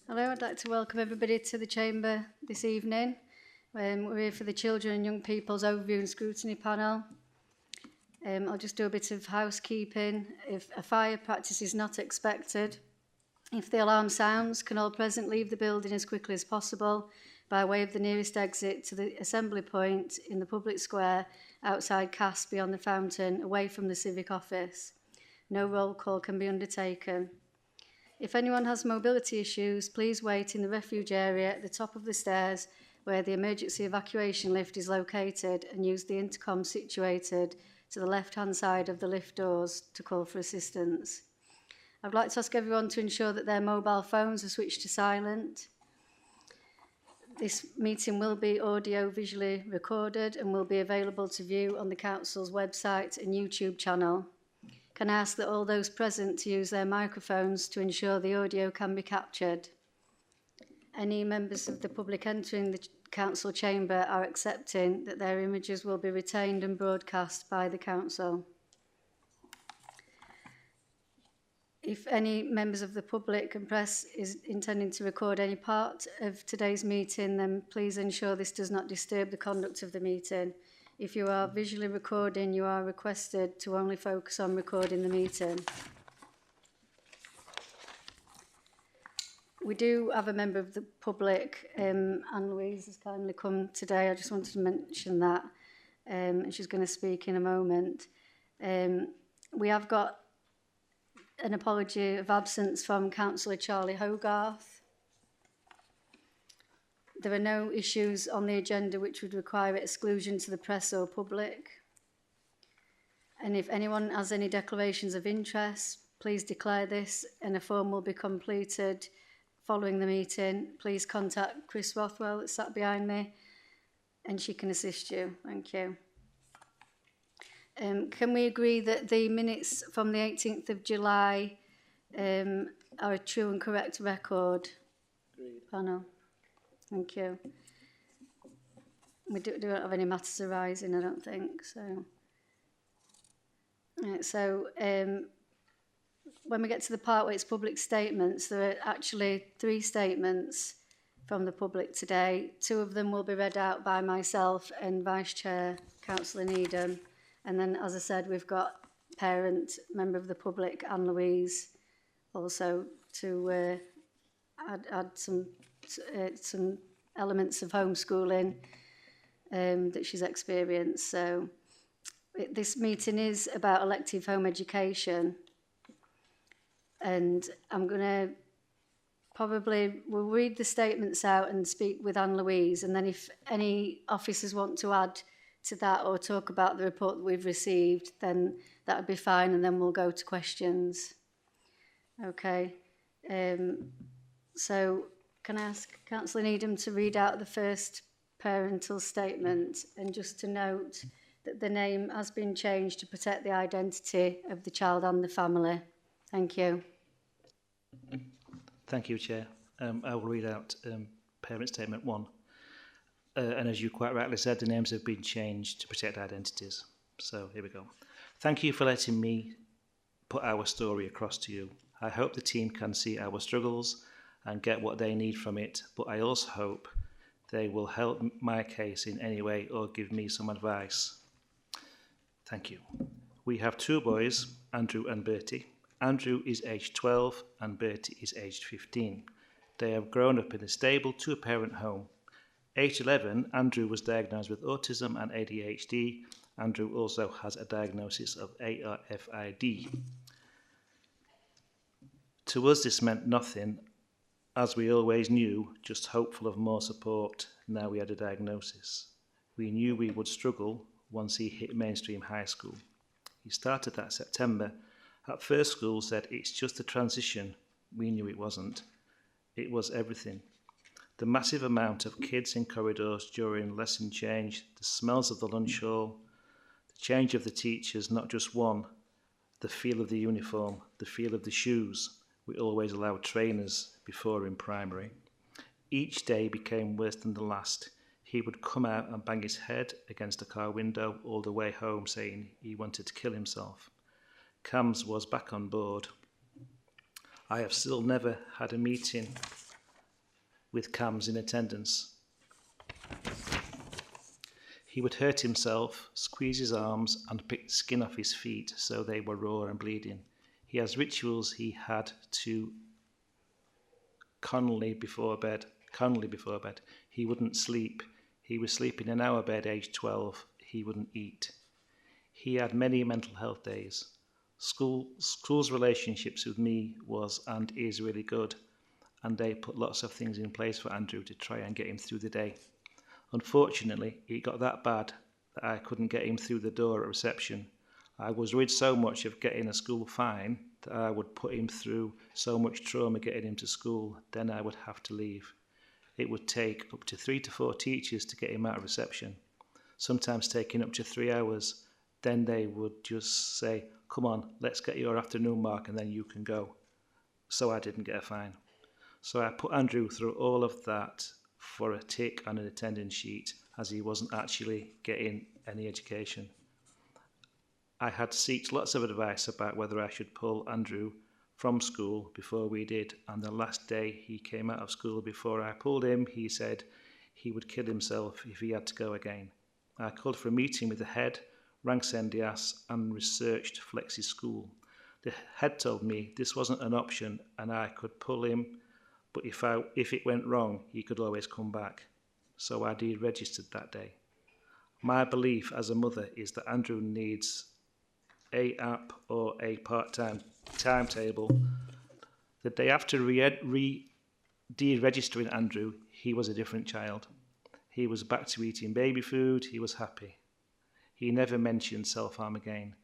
Hello, I'd like to welcome everybody to the Chamber this evening. We're here for the Children and Young People's Overview and Scrutiny panel. I'll just do a bit of housekeeping. If a fire practice is not expected, if the alarm sounds, can all present leave the building as quickly as possible by way of the nearest exit to the assembly point in the public square outside CAS beyond the fountain, away from the civic office. No roll call can be undertaken. If anyone has mobility issues, please wait in the refuge area at the top of the stairs where the emergency evacuation lift is located and use the intercom situated to the left-hand side of the lift doors to call for assistance. I'd like to ask everyone to ensure that their mobile phones are switched to silent. This meeting will be audio-visually recorded and will be available to view on the Council's website and YouTube channel. Can I ask that all those present to use their microphones to ensure the audio can be captured? Any members of the public entering the Council chamber are accepting that their images will be retained and broadcast by the Council. If any members of the public and press is intending to record any part of today's meeting, then please ensure this does not disturb the conduct of the meeting. If you are visually recording, you are requested to only focus on recording the meeting. We do have a member of the public, Anne-Louise has kindly come today. I just wanted to mention that, and she's going to speak in a moment. We have got an apology of absence from Councillor Charlie Hogarth. There are no issues on the agenda which would require exclusion to the press or public. And if anyone has any declarations of interest, please declare this and a form will be completed following the meeting. Please contact Chris Rothwell that sat behind me and she can assist you. Thank you. Can we agree that the minutes from the 18th of July are a true and correct record? Agreed. Panel. Thank you. We don't have any matters arising, I don't think. So, when we get to the part where it's public statements, there are actually 3 statements from the public today. 2 of them will be read out by myself and Vice Chair, Councillor Needham. And then, as I said, we've got parent, member of the public, Anne-Louise, also to add some elements of homeschooling that she's experienced. So this meeting is about elective home education, and I'm going to we'll read the statements out and speak with Anne-Louise, and then if any officers want to add to that or talk about the report that we've received, then that would be fine, and then we'll go to questions. Okay. So can I ask Councillor Needham to read out the first parental statement, and just to note that the name has been changed to protect the identity of the child and the family. Thank you. Thank you, Chair. I will read out parent statement 1. And as you quite rightly said, the names have been changed to protect identities. So here we go. Thank you for letting me put our story across to you. I hope the team can see our struggles and get what they need from it, but I also hope they will help my case in any way or give me some advice. Thank you. We have 2 boys, Andrew and Bertie. Andrew is aged 12 and Bertie is aged 15. They have grown up in a stable 2-parent home. Age 11, Andrew was diagnosed with autism and ADHD. Andrew also has a diagnosis of ARFID. To us, this meant nothing, as we always knew, just hopeful of more support now we had a diagnosis. We knew we would struggle once he hit mainstream high school. He started that September. At first, school said it's just a transition. We knew it wasn't. It was everything. The massive amount of kids in corridors during lesson change, the smells of the lunch hall, the change of the teachers, not just one, the feel of the uniform, the feel of the shoes. We always allowed trainers before in primary. Each day became worse than the last. He would come out and bang his head against a car window all the way home, saying he wanted to kill himself. Cams was back on board. I have still never had a meeting with cams in attendance. He would hurt himself, squeeze his arms, and pick the skin off his feet so they were raw and bleeding. He has rituals he had to Connolly before bed. He wouldn't sleep. He was sleeping in our bed aged 12. He wouldn't eat. He had many mental health days. School's relationships with me was and is really good, and they put lots of things in place for Andrew to try and get him through the day. Unfortunately, it got that bad that I couldn't get him through the door at reception. I was worried so much of getting a school fine that I would put him through so much trauma getting him to school, then I would have to leave. It would take up to 3 to 4 teachers to get him out of reception, sometimes taking up to 3 hours. Then they would just say, "Come on, let's get your afternoon mark and then you can go." So I didn't get a fine. So I put Andrew through all of that for a tick on an attendance sheet, as he wasn't actually getting any education. I had sought lots of advice about whether I should pull Andrew from school before we did, and the last day he came out of school before I pulled him, he said he would kill himself if he had to go again. I called for a meeting with the head, rang Sendias, and researched Flex's school. The head told me this wasn't an option and I could pull him, but if it went wrong, he could always come back. So I deregistered that day. My belief as a mother is that Andrew needs a app or a part-time timetable. The day after deregistering Andrew, he was a different child. He was back to eating baby food. He was happy. He never mentioned self-harm again.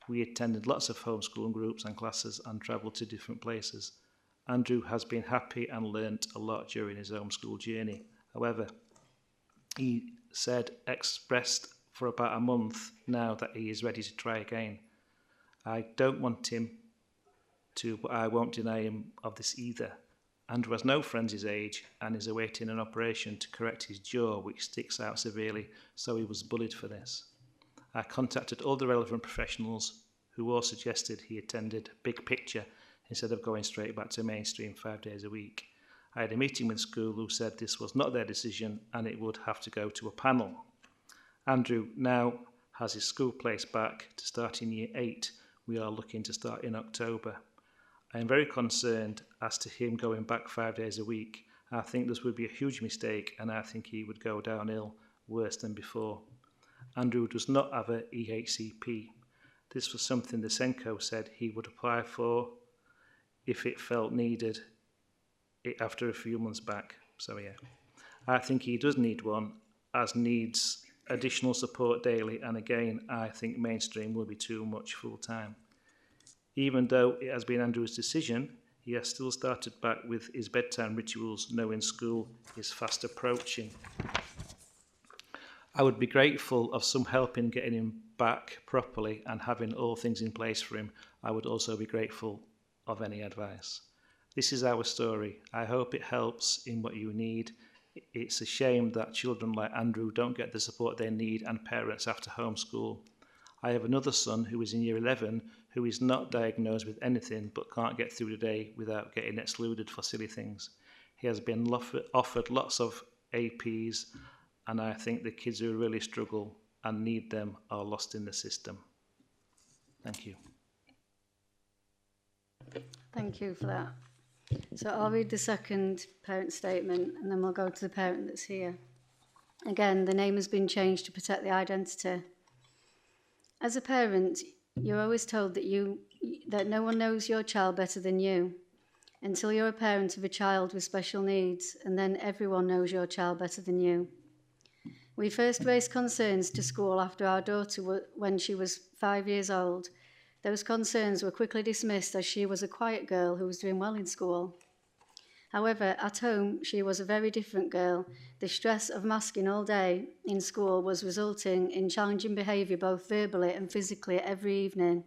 We attended lots of homeschooling groups and classes and travelled to different places. Andrew has been happy and learnt a lot during his homeschool journey. However, he expressed for about a month now that he is ready to try again. I don't want him to, but I won't deny him of this either. Andrew has no friends his age and is awaiting an operation to correct his jaw, which sticks out severely, so he was bullied for this. I contacted all the relevant professionals who all suggested he attended Big Picture instead of going straight back to mainstream 5 days a week. I had a meeting with school who said this was not their decision and it would have to go to a panel. Andrew now has his school place back to start in year 8. We are looking to start in October. I am very concerned as to him going back 5 days a week. I think this would be a huge mistake and I think he would go downhill worse than before. Andrew does not have a EHCP. This was something the Senko said he would apply for if it felt needed after a few months back. So yeah, I think he does need one, as needs additional support daily, and again, I think mainstream will be too much full time. Even though it has been Andrew's decision, he has still started back with his bedtime rituals, knowing school is fast approaching. I would be grateful of some help in getting him back properly and having all things in place for him. I would also be grateful of any advice. This is our story. I hope it helps in what you need. It's a shame that children like Andrew don't get the support they need and parents have to homeschool. I have another son who is in year 11 who is not diagnosed with anything but can't get through the day without getting excluded for silly things. He has been offered lots of APs, and I think the kids who really struggle and need them are lost in the system. Thank you. Thank you for that. So I'll read the second parent statement and then we'll go to the parent that's here. Again, the name has been changed to protect the identity. As a parent, you're always told that no one knows your child better than you, until you're a parent of a child with special needs, and then everyone knows your child better than you. We first raised concerns to school after our daughter, when she was 5 years old. Those concerns were quickly dismissed as she was a quiet girl who was doing well in school. However, at home, she was a very different girl. The stress of masking all day in school was resulting in challenging behaviour both verbally and physically every evening.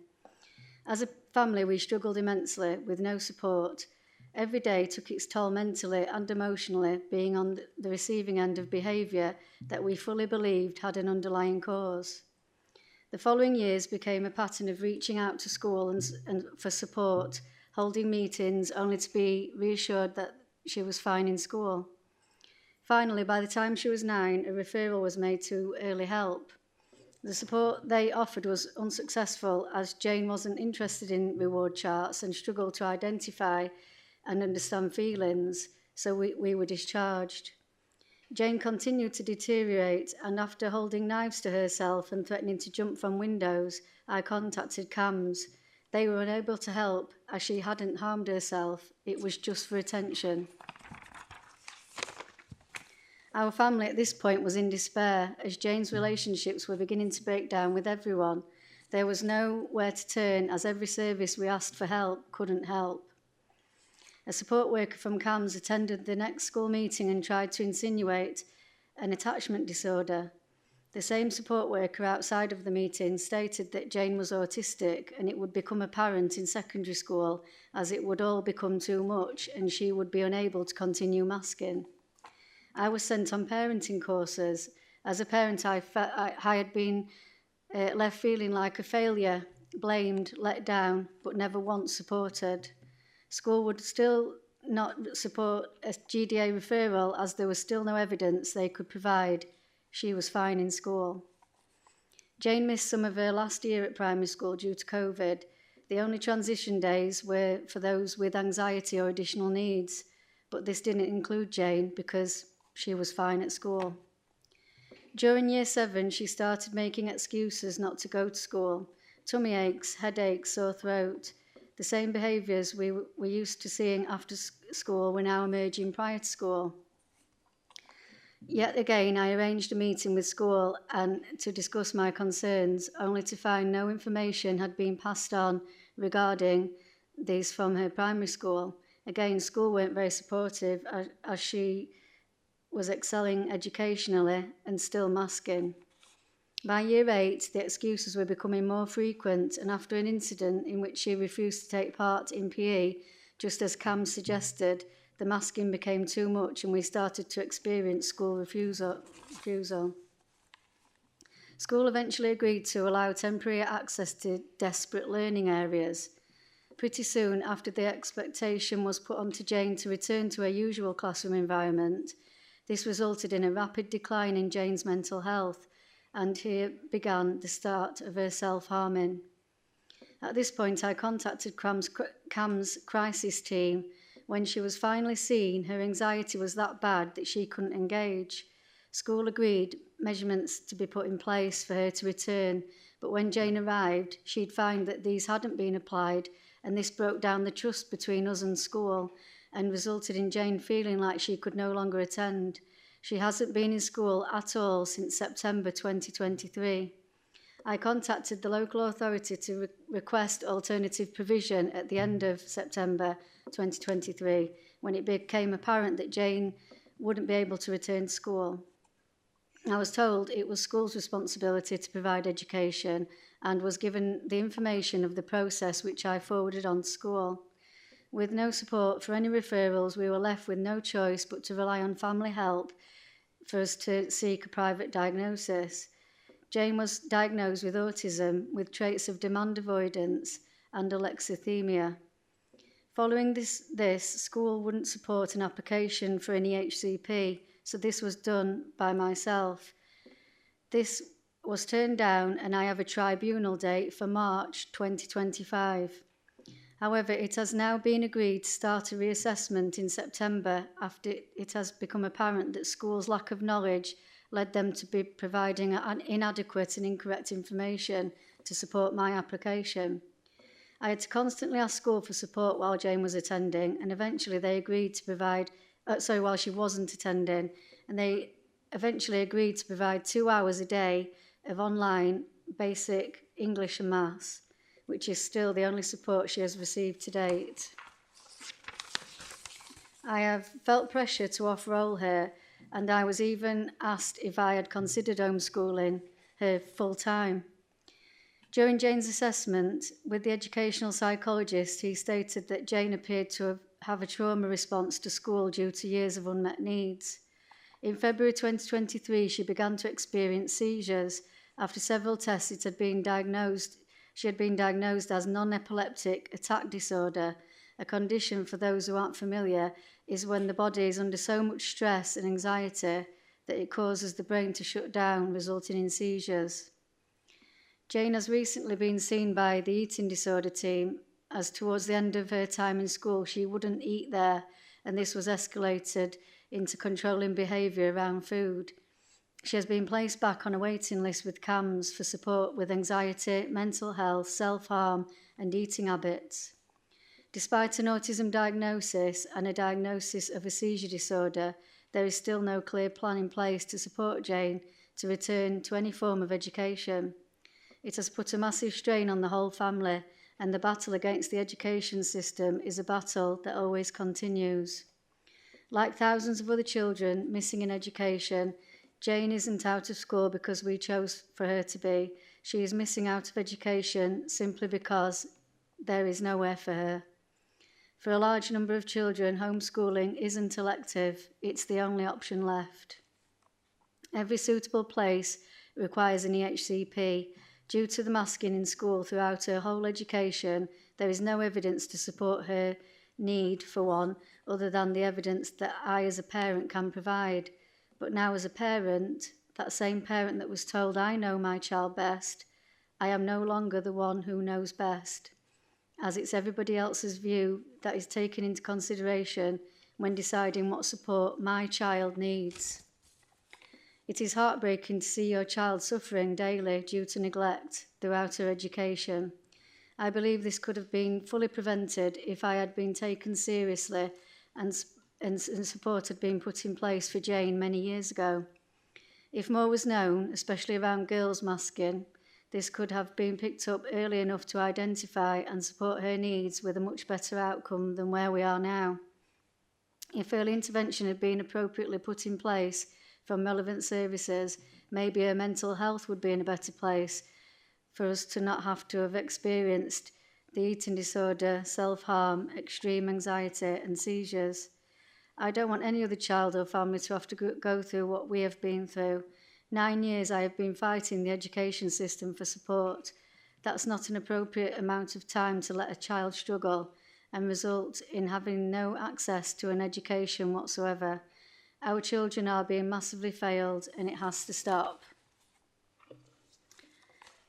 As a family, we struggled immensely with no support. Every day took its toll mentally and emotionally, being on the receiving end of behaviour that we fully believed had an underlying cause. The following years became a pattern of reaching out to school and for support, holding meetings only to be reassured that she was fine in school. Finally, by the time she was 9, a referral was made to early help. The support they offered was unsuccessful as Jane wasn't interested in reward charts and struggled to identify and understand feelings, so we were discharged. Jane continued to deteriorate, and after holding knives to herself and threatening to jump from windows, I contacted CAMS. They were unable to help as she hadn't harmed herself. It was just for attention. Our family at this point was in despair as Jane's relationships were beginning to break down with everyone. There was nowhere to turn as every service we asked for help couldn't help. A support worker from CAMS attended the next school meeting and tried to insinuate an attachment disorder. The same support worker outside of the meeting stated that Jane was autistic and it would become apparent in secondary school as it would all become too much and she would be unable to continue masking. I was sent on parenting courses. As a parent, I had been left feeling like a failure, blamed, let down, but never once supported. School would still not support a GDA referral as there was still no evidence they could provide. She was fine in school. Jane missed some of her last year at primary school due to COVID. The only transition days were for those with anxiety or additional needs, but this didn't include Jane because she was fine at school. During year 7, she started making excuses not to go to school. Tummy aches, headaches, sore throat. The same behaviours we were used to seeing after school were now emerging prior to school. Yet again, I arranged a meeting with school and to discuss my concerns, only to find no information had been passed on regarding these from her primary school. Again, school weren't very supportive as she was excelling educationally and still masking. By year 8, the excuses were becoming more frequent, and after an incident in which she refused to take part in PE, just as Cam suggested, the masking became too much and we started to experience school refusal. School eventually agreed to allow temporary access to desperate learning areas. Pretty soon after the expectation was put onto Jane to return to her usual classroom environment, this resulted in a rapid decline in Jane's mental health, and here began the start of her self-harming. At this point, I contacted Cam's crisis team. When she was finally seen, her anxiety was that bad that she couldn't engage. School agreed measurements to be put in place for her to return, but when Jane arrived, she'd find that these hadn't been applied, and this broke down the trust between us and school and resulted in Jane feeling like she could no longer attend. She hasn't been in school at all since September 2023. I contacted the local authority to request alternative provision at the end of September 2023, when it became apparent that Jane wouldn't be able to return to school. I was told it was school's responsibility to provide education and was given the information of the process which I forwarded on to school. With no support for any referrals, we were left with no choice but to rely on family help for us to seek a private diagnosis. Jane was diagnosed with autism with traits of demand avoidance and alexithymia. Following this, school wouldn't support an application for an EHCP, so this was done by myself. This was turned down and I have a tribunal date for March 2025. However, it has now been agreed to start a reassessment in September after it has become apparent that schools' lack of knowledge led them to be providing inadequate and incorrect information to support my application. I had to constantly ask school for support while Jane was attending, and eventually they agreed to provide, while she wasn't attending, and they eventually agreed to provide 2 hours a day of online basic English and maths, which is still the only support she has received to date. I have felt pressure to off-roll her, and I was even asked if I had considered homeschooling her full-time. During Jane's assessment with the educational psychologist, he stated that Jane appeared to have a trauma response to school due to years of unmet needs. In February 2023, she began to experience seizures. After several tests, she had been diagnosed as non-epileptic attack disorder, A condition, for those who aren't familiar, is when the body is under so much stress and anxiety that it causes the brain to shut down, resulting in seizures. Jane has recently been seen by the eating disorder team, as towards the end of her time in school she wouldn't eat there, and this was escalated into controlling behaviour around food. She has been placed back on a waiting list with CAMHS for support with anxiety, mental health, self-harm and eating habits. Despite an autism diagnosis and a diagnosis of a seizure disorder, there is still no clear plan in place to support Jane to return to any form of education. It has put a massive strain on the whole family, and the battle against the education system is a battle that always continues. Like thousands of other children missing in education, Jane isn't out of school because we chose for her to be. She is missing out of education simply because there is nowhere for her. For a large number of children, homeschooling isn't elective, it's the only option left. Every suitable place requires an EHCP. Due to the masking in school throughout her whole education, there is no evidence to support her need for one, other than the evidence that I as a parent can provide. But now as a parent, that same parent that was told I know my child best, I am no longer the one who knows best, as it's everybody else's view that is taken into consideration when deciding what support my child needs. It is heartbreaking to see your child suffering daily due to neglect throughout her education. I believe this could have been fully prevented if I had been taken seriously and support had been put in place for Jane many years ago. If more was known, especially around girls masking, this could have been picked up early enough to identify and support her needs with a much better outcome than where we are now. If early intervention had been appropriately put in place from relevant services, maybe her mental health would be in a better place for us to not have to have experienced the eating disorder, self-harm, extreme anxiety and seizures. I don't want any other child or family to have to go through what we have been through. 9 years I have been fighting the education system for support. That's not an appropriate amount of time to let a child struggle and result in having no access to an education whatsoever. Our children are being massively failed and it has to stop.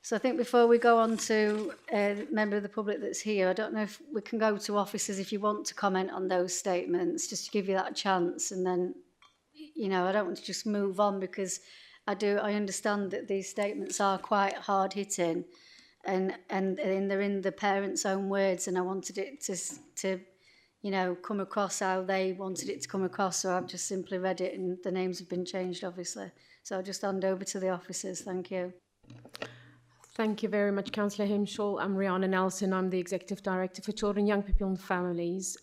So I think before we go on to a member of the public that's here, I don't know if we can go to officers if you want to comment on those statements, just to give you that chance. And then, you know, I don't want to just move on because I understand that these statements are quite hard-hitting and they're in the parents' own words, and I wanted it to you know, come across how they wanted it to come across, so I've just simply read it and the names have been changed, obviously. So I'll just hand over to the officers. Thank you. Thank you very much, Councillor Himshall. I'm Rihanna Nelson. I'm the Executive Director for Children, Young People and Families.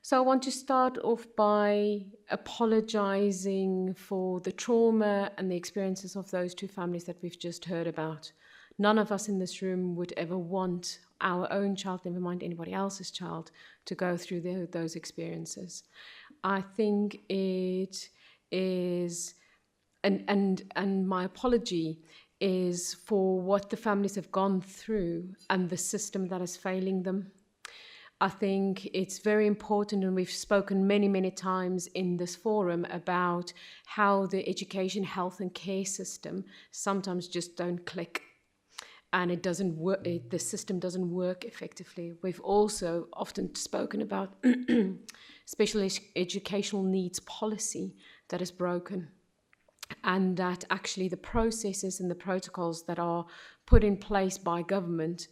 So I want to start off by apologising for the trauma and the experiences of those two families that we've just heard about. None of us in this room would ever want our own child, never mind anybody else's child, to go through those experiences. I think it is, and my apology is for what the families have gone through and the system that is failing them. I think it's very important, and we've spoken many, many times in this forum about how the education, health and care system sometimes just don't click. And it doesn't work, the system doesn't work effectively. We've also often spoken about special educational needs policy that is broken, and that actually the processes and the protocols that are put in place by government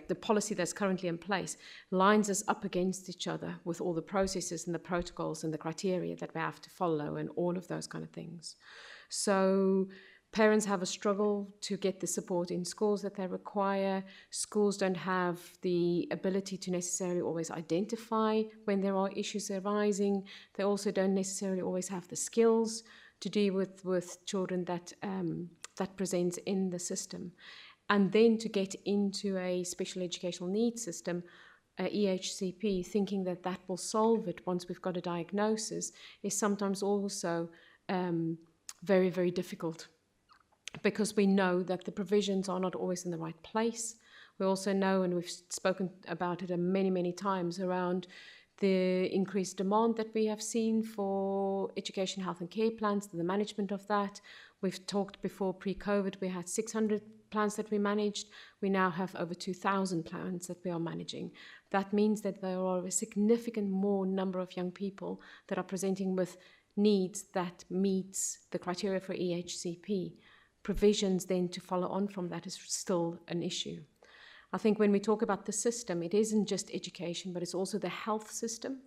the policy that's currently in place lines us up against each other with all the processes and the protocols and the criteria that we have to follow and all of those kind of things. So parents have a struggle to get the support in schools that they require. Schools don't have the ability to necessarily always identify when there are issues arising. They also don't necessarily always have the skills to deal with children that presents in the system. And then to get into a special educational needs system, EHCP, thinking that that will solve it once we've got a diagnosis, is sometimes also very, very difficult, because we know that the provisions are not always in the right place. We also know, and we've spoken about it many, many times, around the increased demand that we have seen for education, health and care plans, the management of that. We've talked before, pre-COVID, we had 600 plans that we managed. We now have over 2,000 plans that we are managing. That means that there are a significant more number of young people that are presenting with needs that meets the criteria for EHCP. Provisions then to follow on from that is still an issue. I think when we talk about the system, it isn't just education, but it's also the health system.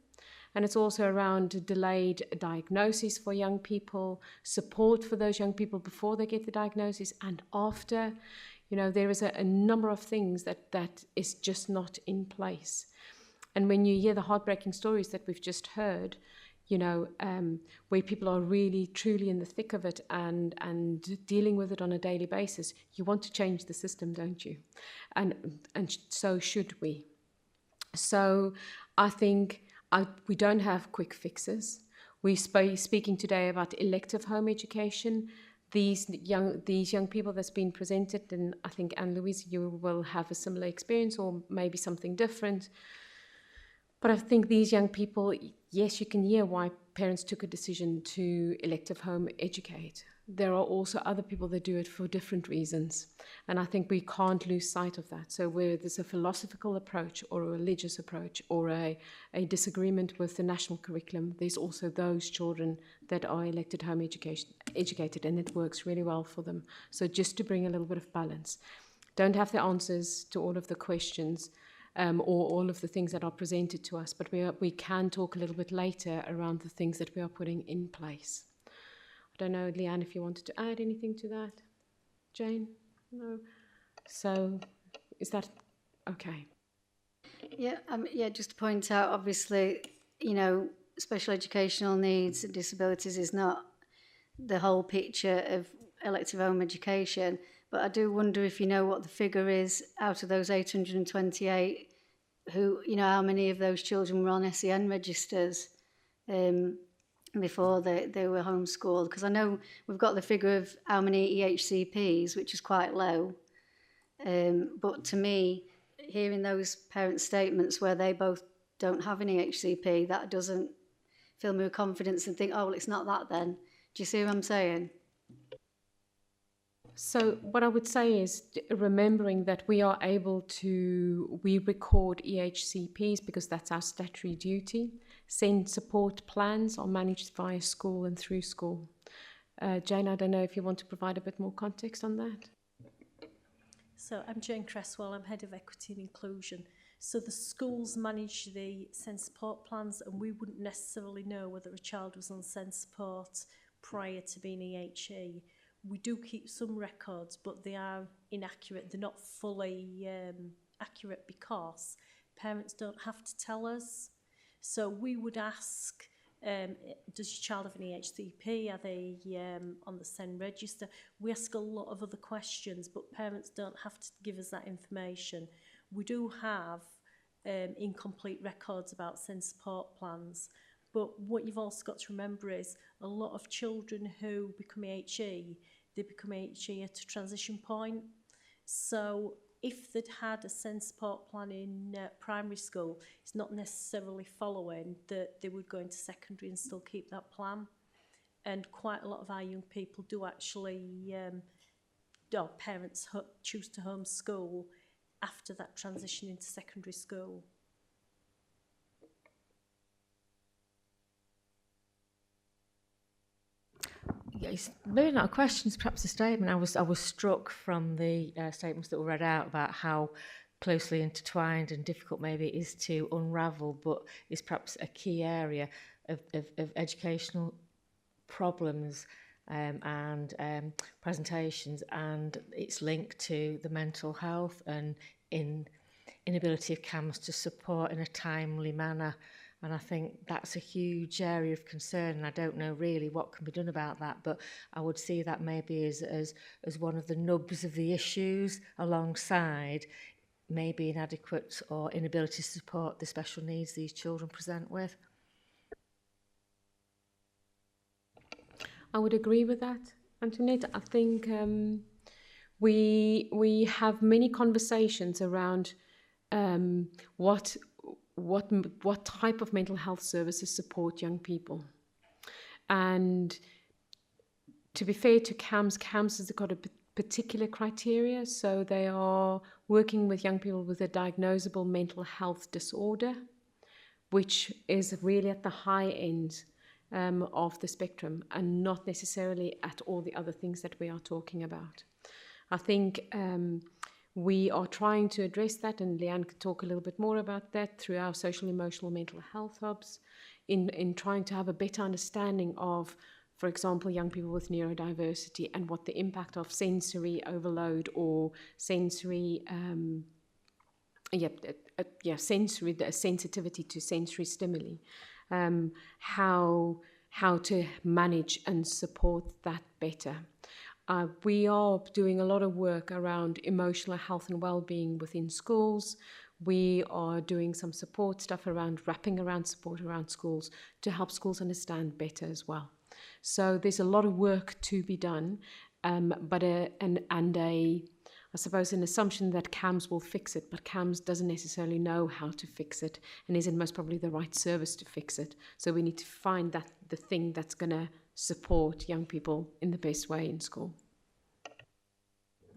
And it's also around delayed diagnosis for young people, support for those young people before they get the diagnosis and after. You know, there is a number of things that is just not in place. And when you hear the heartbreaking stories that we've just heard, you know, where people are really, truly in the thick of it and dealing with it on a daily basis, you want to change the system, don't you? And so should we. So I think we don't have quick fixes. We're speaking today about elective home education. These young people that's been presented, and I think, Anne-Louise, you will have a similar experience or maybe something different. But I think these young people, yes, you can hear why parents took a decision to elective home educate. There are also other people that do it for different reasons. And I think we can't lose sight of that. So whether there's a philosophical approach or a religious approach or a disagreement with the national curriculum, there's also those children that are elected home educated, and it works really well for them. So just to bring a little bit of balance. Don't have the answers to all of the questions, or all of the things that are presented to us, but we can talk a little bit later around the things that we are putting in place. I don't know, Leanne, if you wanted to add anything to that. Jane? No? So, is that okay? Yeah, just to point out, obviously, you know, special educational needs and disabilities is not the whole picture of elective home education, but I do wonder if you know what the figure is out of those 828, who, you know, how many of those children were on SEN registers before they were homeschooled? Because I know we've got the figure of how many EHCPs, which is quite low. But to me, hearing those parent statements where they both don't have an EHCP, that doesn't fill me with confidence and think, oh, well, it's not that then. Do you see what I'm saying? So what I would say is remembering that we record EHCPs because that's our statutory duty. SEN support plans are managed via school and through school. Jane, I don't know if you want to provide a bit more context on that. So I'm Jane Cresswell, I'm Head of Equity and Inclusion. So the schools manage the SEN support plans, and we wouldn't necessarily know whether a child was on SEN support prior to being EHE. We do keep some records, but they are inaccurate. They're not fully accurate because parents don't have to tell us. So we would ask, does your child have an EHCP? Are they on the SEN register? We ask a lot of other questions, but parents don't have to give us that information. We do have incomplete records about SEN support plans, but what you've also got to remember is a lot of children who become HE, they become HE at a transition point. So if they'd had a SEN support plan in primary school, it's not necessarily following that they would go into secondary and still keep that plan. And quite a lot of our young people do actually, parents choose to homeschool after that transition into secondary school. Yeah, it's really not a question, it's perhaps a statement. I was struck from the statements that were read out about how closely intertwined and difficult maybe it is to unravel, but is perhaps a key area of educational problems and presentations, and it's linked to the mental health and inability of CAMHS to support in a timely manner. And I think that's a huge area of concern, and I don't know really what can be done about that, but I would see that maybe as one of the nubs of the issues, alongside maybe inadequate or inability to support the special needs these children present with. I would agree with that, Antoinette. I think We have many conversations around what type of mental health services support young people. And to be fair to CAMS has got a particular criteria. So they are working with young people with a diagnosable mental health disorder, which is really at the high end of the spectrum and not necessarily at all the other things that we are talking about. I think we are trying to address that, and Leanne could talk a little bit more about that through our social, emotional, mental health hubs, in trying to have a better understanding of, for example, young people with neurodiversity and what the impact of sensory overload or sensory, sensory, the sensitivity to sensory stimuli, how to manage and support that better. We are doing a lot of work around emotional health and well-being within schools. We are doing some support stuff around wrapping around support around schools to help schools understand better as well. So there's a lot of work to be done, but I suppose an assumption that CAMS will fix it, but CAMS doesn't necessarily know how to fix it and isn't most probably the right service to fix it. So we need to find that the thing that's going to support young people in the best way in school.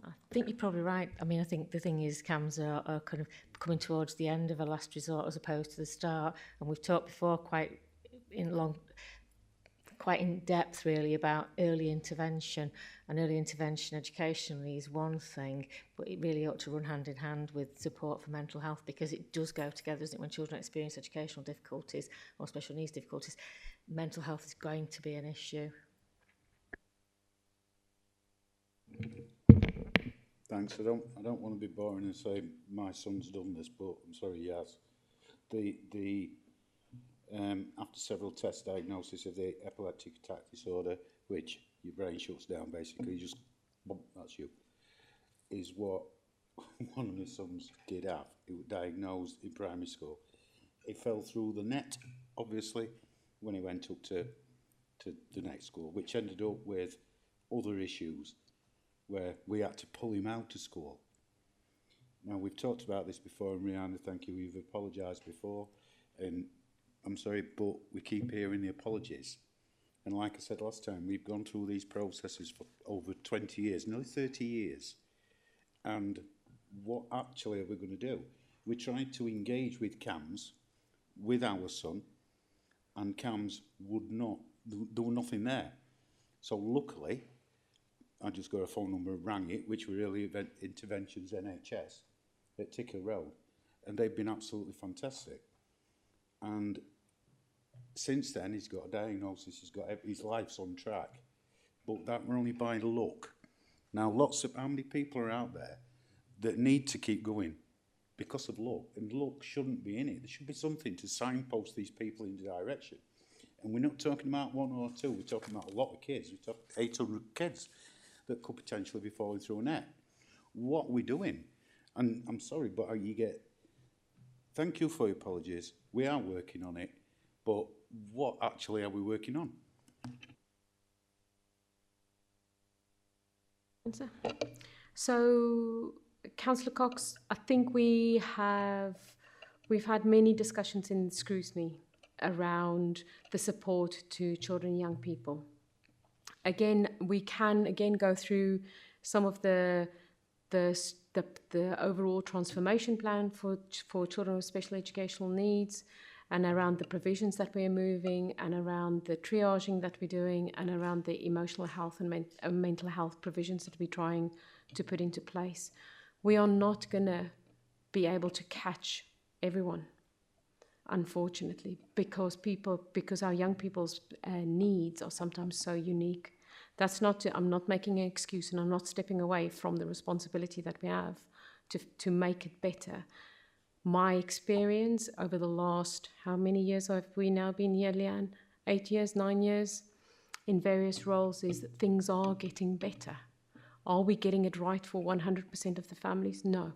I think you're probably right. I mean, I think the thing is CAMS are kind of coming towards the end of a last resort as opposed to the start. And we've talked before quite in depth really about early intervention, and early intervention educationally is one thing, but it really ought to run hand in hand with support for mental health, because it does go together, doesn't it? When children experience educational difficulties or special needs difficulties, mental health is going to be an issue. Thanks. I don't want to be boring and say my son's done this, but I'm sorry he has. After several test diagnoses of the epileptic attack disorder, which your brain shuts down basically, just that's you, is what one of my sons did have. He was diagnosed in primary school. It fell through the net, obviously, when he went up to the next school, which ended up with other issues where we had to pull him out of school. Now, we've talked about this before, and Rihanna, thank you, we've apologised before, and I'm sorry, but we keep hearing the apologies. And like I said last time, we've gone through these processes for over 20 years, nearly 30 years. And what actually are we going to do? We tried to engage with CAMS, with our son, and CAMS would not, there was nothing there. So luckily, I just got a phone number and rang it, which were Early Interventions NHS at Ticker Road, and they've been absolutely fantastic. And since then, he's got a diagnosis, his life's on track, but that were only by luck. Now, how many people are out there that need to keep going because of luck? And luck shouldn't be in it. There should be something to signpost these people in the direction. And we're not talking about one or two, we're talking about a lot of kids. We're talking 800 kids that could potentially be falling through a net. What are we doing? And I'm sorry, but thank you for your apologies. We are working on it, but what actually are we working on? So, Councillor Cox, I think we've had many discussions in Scrutiny around the support to children and young people. Again, we can go through some of the overall transformation plan for children with special educational needs, and around the provisions that we're moving, and around the triaging that we're doing, and around the emotional health and mental health provisions that we're trying to put into place. We are not going to be able to catch everyone, unfortunately, because our young people's needs are sometimes so unique. I'm not making an excuse, and I'm not stepping away from the responsibility that we have to make it better. My experience over the last, how many years have we now been here, Leanne? 8 years, 9 years, in various roles, is that things are getting better. Are we getting it right for 100% of the families? No.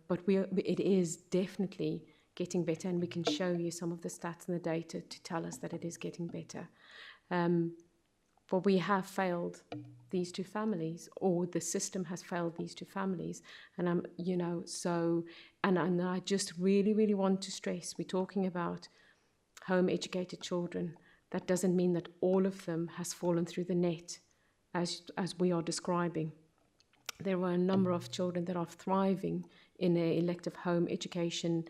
But it is definitely getting better, and we can show you some of the stats and the data to tell us that it is getting better. For we have failed these two families, or the system has failed these two families. And and I just really, really want to stress, we're talking about home educated children. That doesn't mean that all of them has fallen through the net as we are describing. There were a number of children that are thriving in an elective home education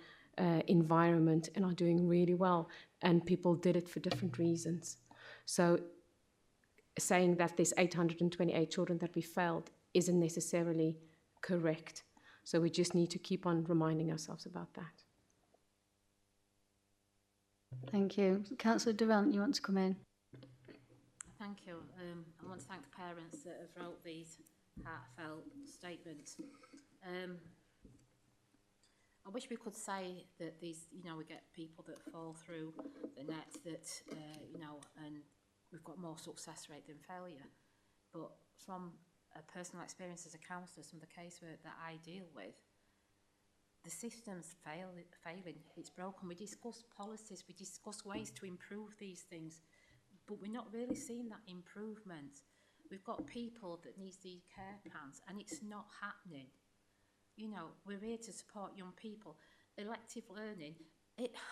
environment and are doing really well, and people did it for different reasons. So saying that there's 828 children that we failed isn't necessarily correct. So we just need to keep on reminding ourselves about that. Thank you. Councillor Durant, you want to come in? Thank you. I want to thank the parents that have wrote these heartfelt statements. I wish we could say that these, we get people that fall through the net that, and we've got more success rate than failure. But from a personal experience as a counsellor, some of the casework that I deal with, the system's failing, it's broken. We discuss policies, we discuss ways to improve these things, but we're not really seeing that improvement. We've got people that need these care plans and it's not happening. We're here to support young people. Elective learning,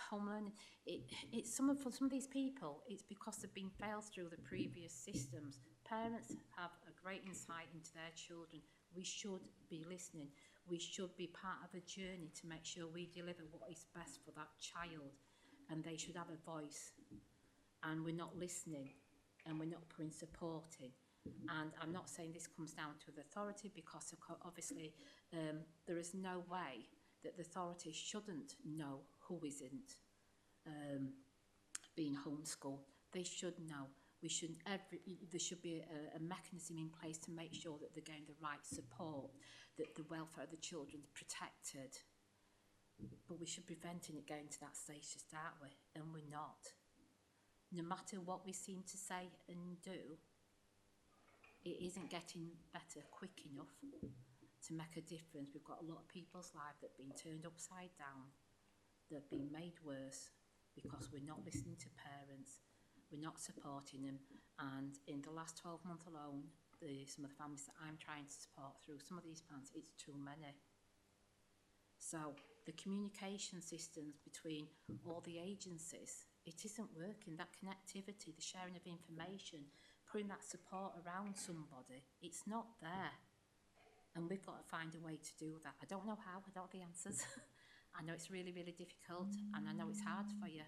home learning, it's for some of these people, it's because they've been failed through the previous systems. Parents have a great insight into their children. We should be listening. We should be part of a journey to make sure we deliver what is best for that child, and they should have a voice. And we're not listening, and we're not putting support in. And I'm not saying this comes down to the authority, because obviously there is no way that the authority shouldn't know who isn't being homeschooled. They should know. There should be a mechanism in place to make sure that they're getting the right support, that the welfare of the children is protected. But we should be preventing it getting to that stage to start with, and we're not. No matter what we seem to say and do, it isn't getting better quick enough to make a difference. We've got a lot of people's lives that have been turned upside down, that have been made worse because we're not listening to parents, we're not supporting them. And in the last 12 months alone, some of the families that I'm trying to support through some of these plans, it's too many. So the communication systems between all the agencies, it isn't working. That connectivity, the sharing of information, putting that support around somebody, it's not there. And we've got to find a way to do that. I don't know how, I don't have the answers. I know it's really, really difficult, and I know it's hard for you,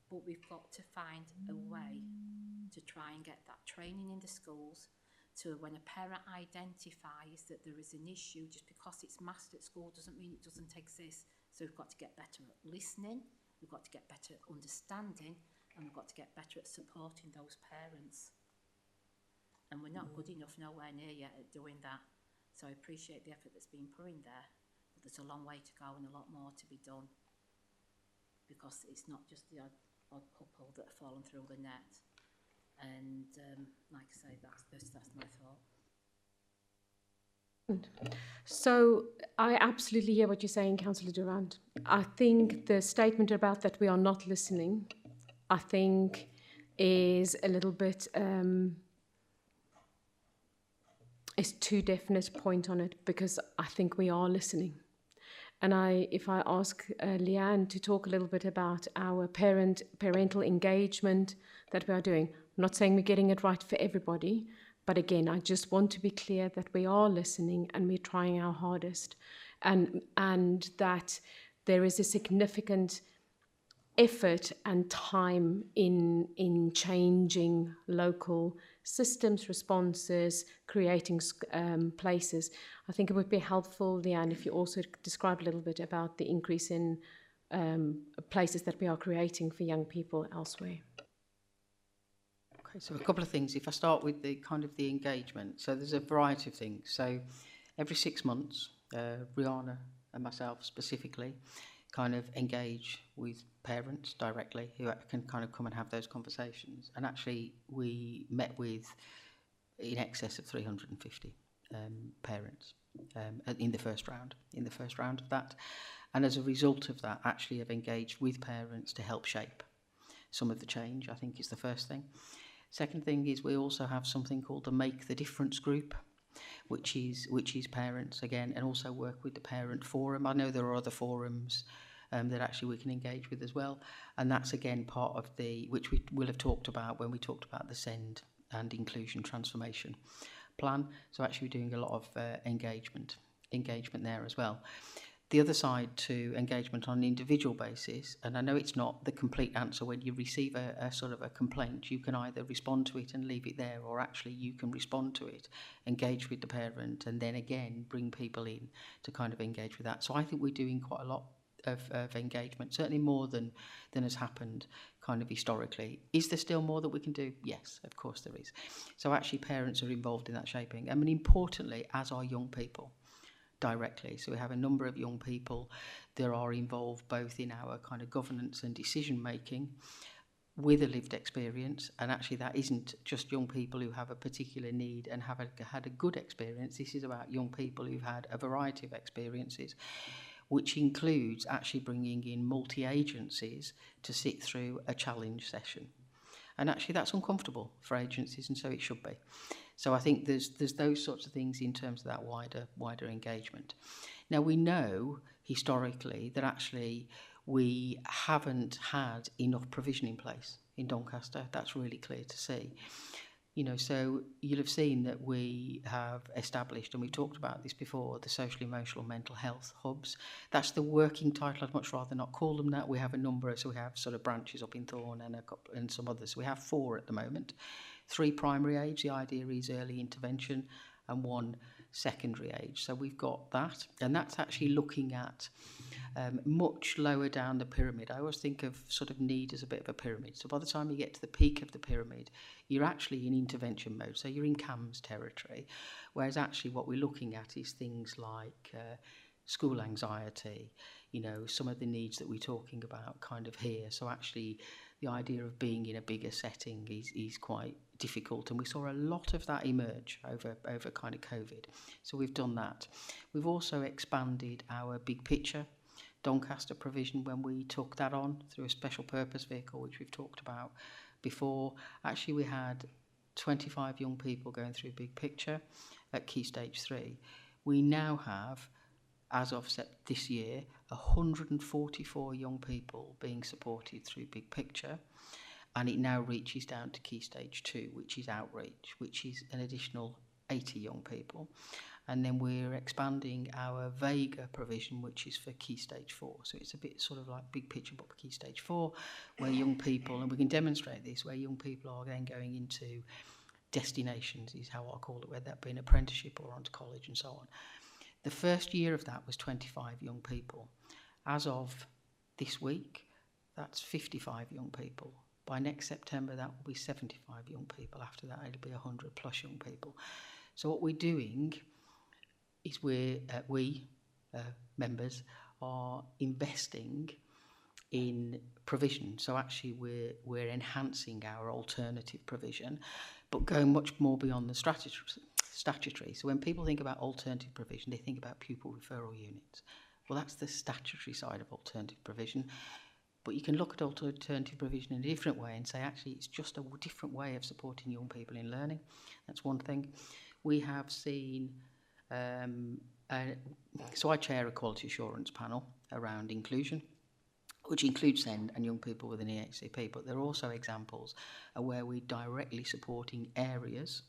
but we've got to find a way to try and get that training in the schools, to when a parent identifies that there is an issue, just because it's masked at school doesn't mean it doesn't exist. So we've got to get better at listening, we've got to get better at understanding, and we've got to get better at supporting those parents. And we're not good enough, nowhere near yet, at doing that. So I appreciate the effort that's been put in there, but there's a long way to go and a lot more to be done, because it's not just the odd couple that have fallen through the net. And like I say, that's my thought. So I absolutely hear what you're saying, Councillor Durant. I think the statement about that we are not listening, I think, is a little bit is too definite a point on it, because I think we are listening. And if I ask Leanne to talk a little bit about our parental engagement that we are doing, I'm not saying we're getting it right for everybody, but again, I just want to be clear that we are listening and we're trying our hardest, and that there is a significant effort and time in changing local systems, responses, creating places. I think it would be helpful, Leanne, if you also describe a little bit about the increase in places that we are creating for young people elsewhere. Okay, so a couple of things. If I start with the the engagement, so there's a variety of things. So every 6 months, Rihanna and myself specifically engage with parents directly who can come and have those conversations. And actually, we met with in excess of 350 parents in the first round. Of that, and as a result of that, actually have engaged with parents to help shape some of the change. I think is the first thing. Second thing is we also have something called the Make the Difference group, which is parents again, and also work with the parent forum. I know there are other forums that actually we can engage with as well, and that's again part of the, which we will have talked about when we talked about the SEND and inclusion transformation plan. So actually we're doing a lot of engagement there as well. The other side to engagement on an individual basis, and I know it's not the complete answer, when you receive a sort of a complaint, you can either respond to it and leave it there, or actually you can respond to it, engage with the parent, and then again bring people in to kind of engage with that. So I think we're doing quite a lot of engagement, certainly more than has happened kind of historically. Is there still more that we can do? Yes, of course there is. So actually parents are involved in that shaping. I mean, importantly, as are young people directly. So we have a number of young people that are involved both in our kind of governance and decision making with a lived experience, and actually that isn't just young people who have a particular need and have had a good experience. This is about young people who've had a variety of experiences, which includes actually bringing in multi-agencies to sit through a challenge session. And actually that's uncomfortable for agencies, and so it should be. So I think there's those sorts of things in terms of that wider engagement. Now we know historically that actually we haven't had enough provision in place in Doncaster. That's really clear to see. You know, so you'll have seen that we have established, and we talked about this before, the social, emotional, mental health hubs. That's the working title. I'd much rather not call them that. We have a number, so we have sort of branches up in Thorn and and some others. So we have 4 at the moment. 3 primary age, the idea is early intervention, and 1 secondary age. So we've got that, and that's actually looking at much lower down the pyramid. I always think of sort of need as a bit of a pyramid. So by the time you get to the peak of the pyramid, you're actually in intervention mode. So you're in CAMS territory, whereas actually what we're looking at is things like school anxiety, you know, some of the needs that we're talking about kind of here. So actually the idea of being in a bigger setting is quite difficult, and we saw a lot of that emerge over kind of COVID. So we've done that. We've also expanded our big picture Doncaster provision when we took that on through a special purpose vehicle, which we've talked about before. Actually, we had 25 young people going through big picture at Key Stage 3. We now have, as of this year, 144 young people being supported through big picture, and it now reaches down to Key Stage 2, which is outreach, which is an additional 80 young people. And then we're expanding our Vega provision, which is for Key Stage 4. So it's a bit sort of like big picture, but for Key Stage 4, where young people, and we can demonstrate this, where young people are then going into destinations, is how I call it, whether that be an apprenticeship or onto college and so on. The first year of that was 25 young people. As of this week, that's 55 young people. By next September, that will be 75 young people. After that, it'll be 100 plus young people. So what we're doing is we members are investing in provision. So actually we're enhancing our alternative provision, but going much more beyond the statutory. So when people think about alternative provision, they think about pupil referral units. Well, that's the statutory side of alternative provision. But you can look at alternative provision in a different way and say, actually, it's just a different way of supporting young people in learning. That's one thing. We have seen, so I chair a quality assurance panel around inclusion, which includes SEND and young people with an EHCP, but there are also examples where we're directly supporting areas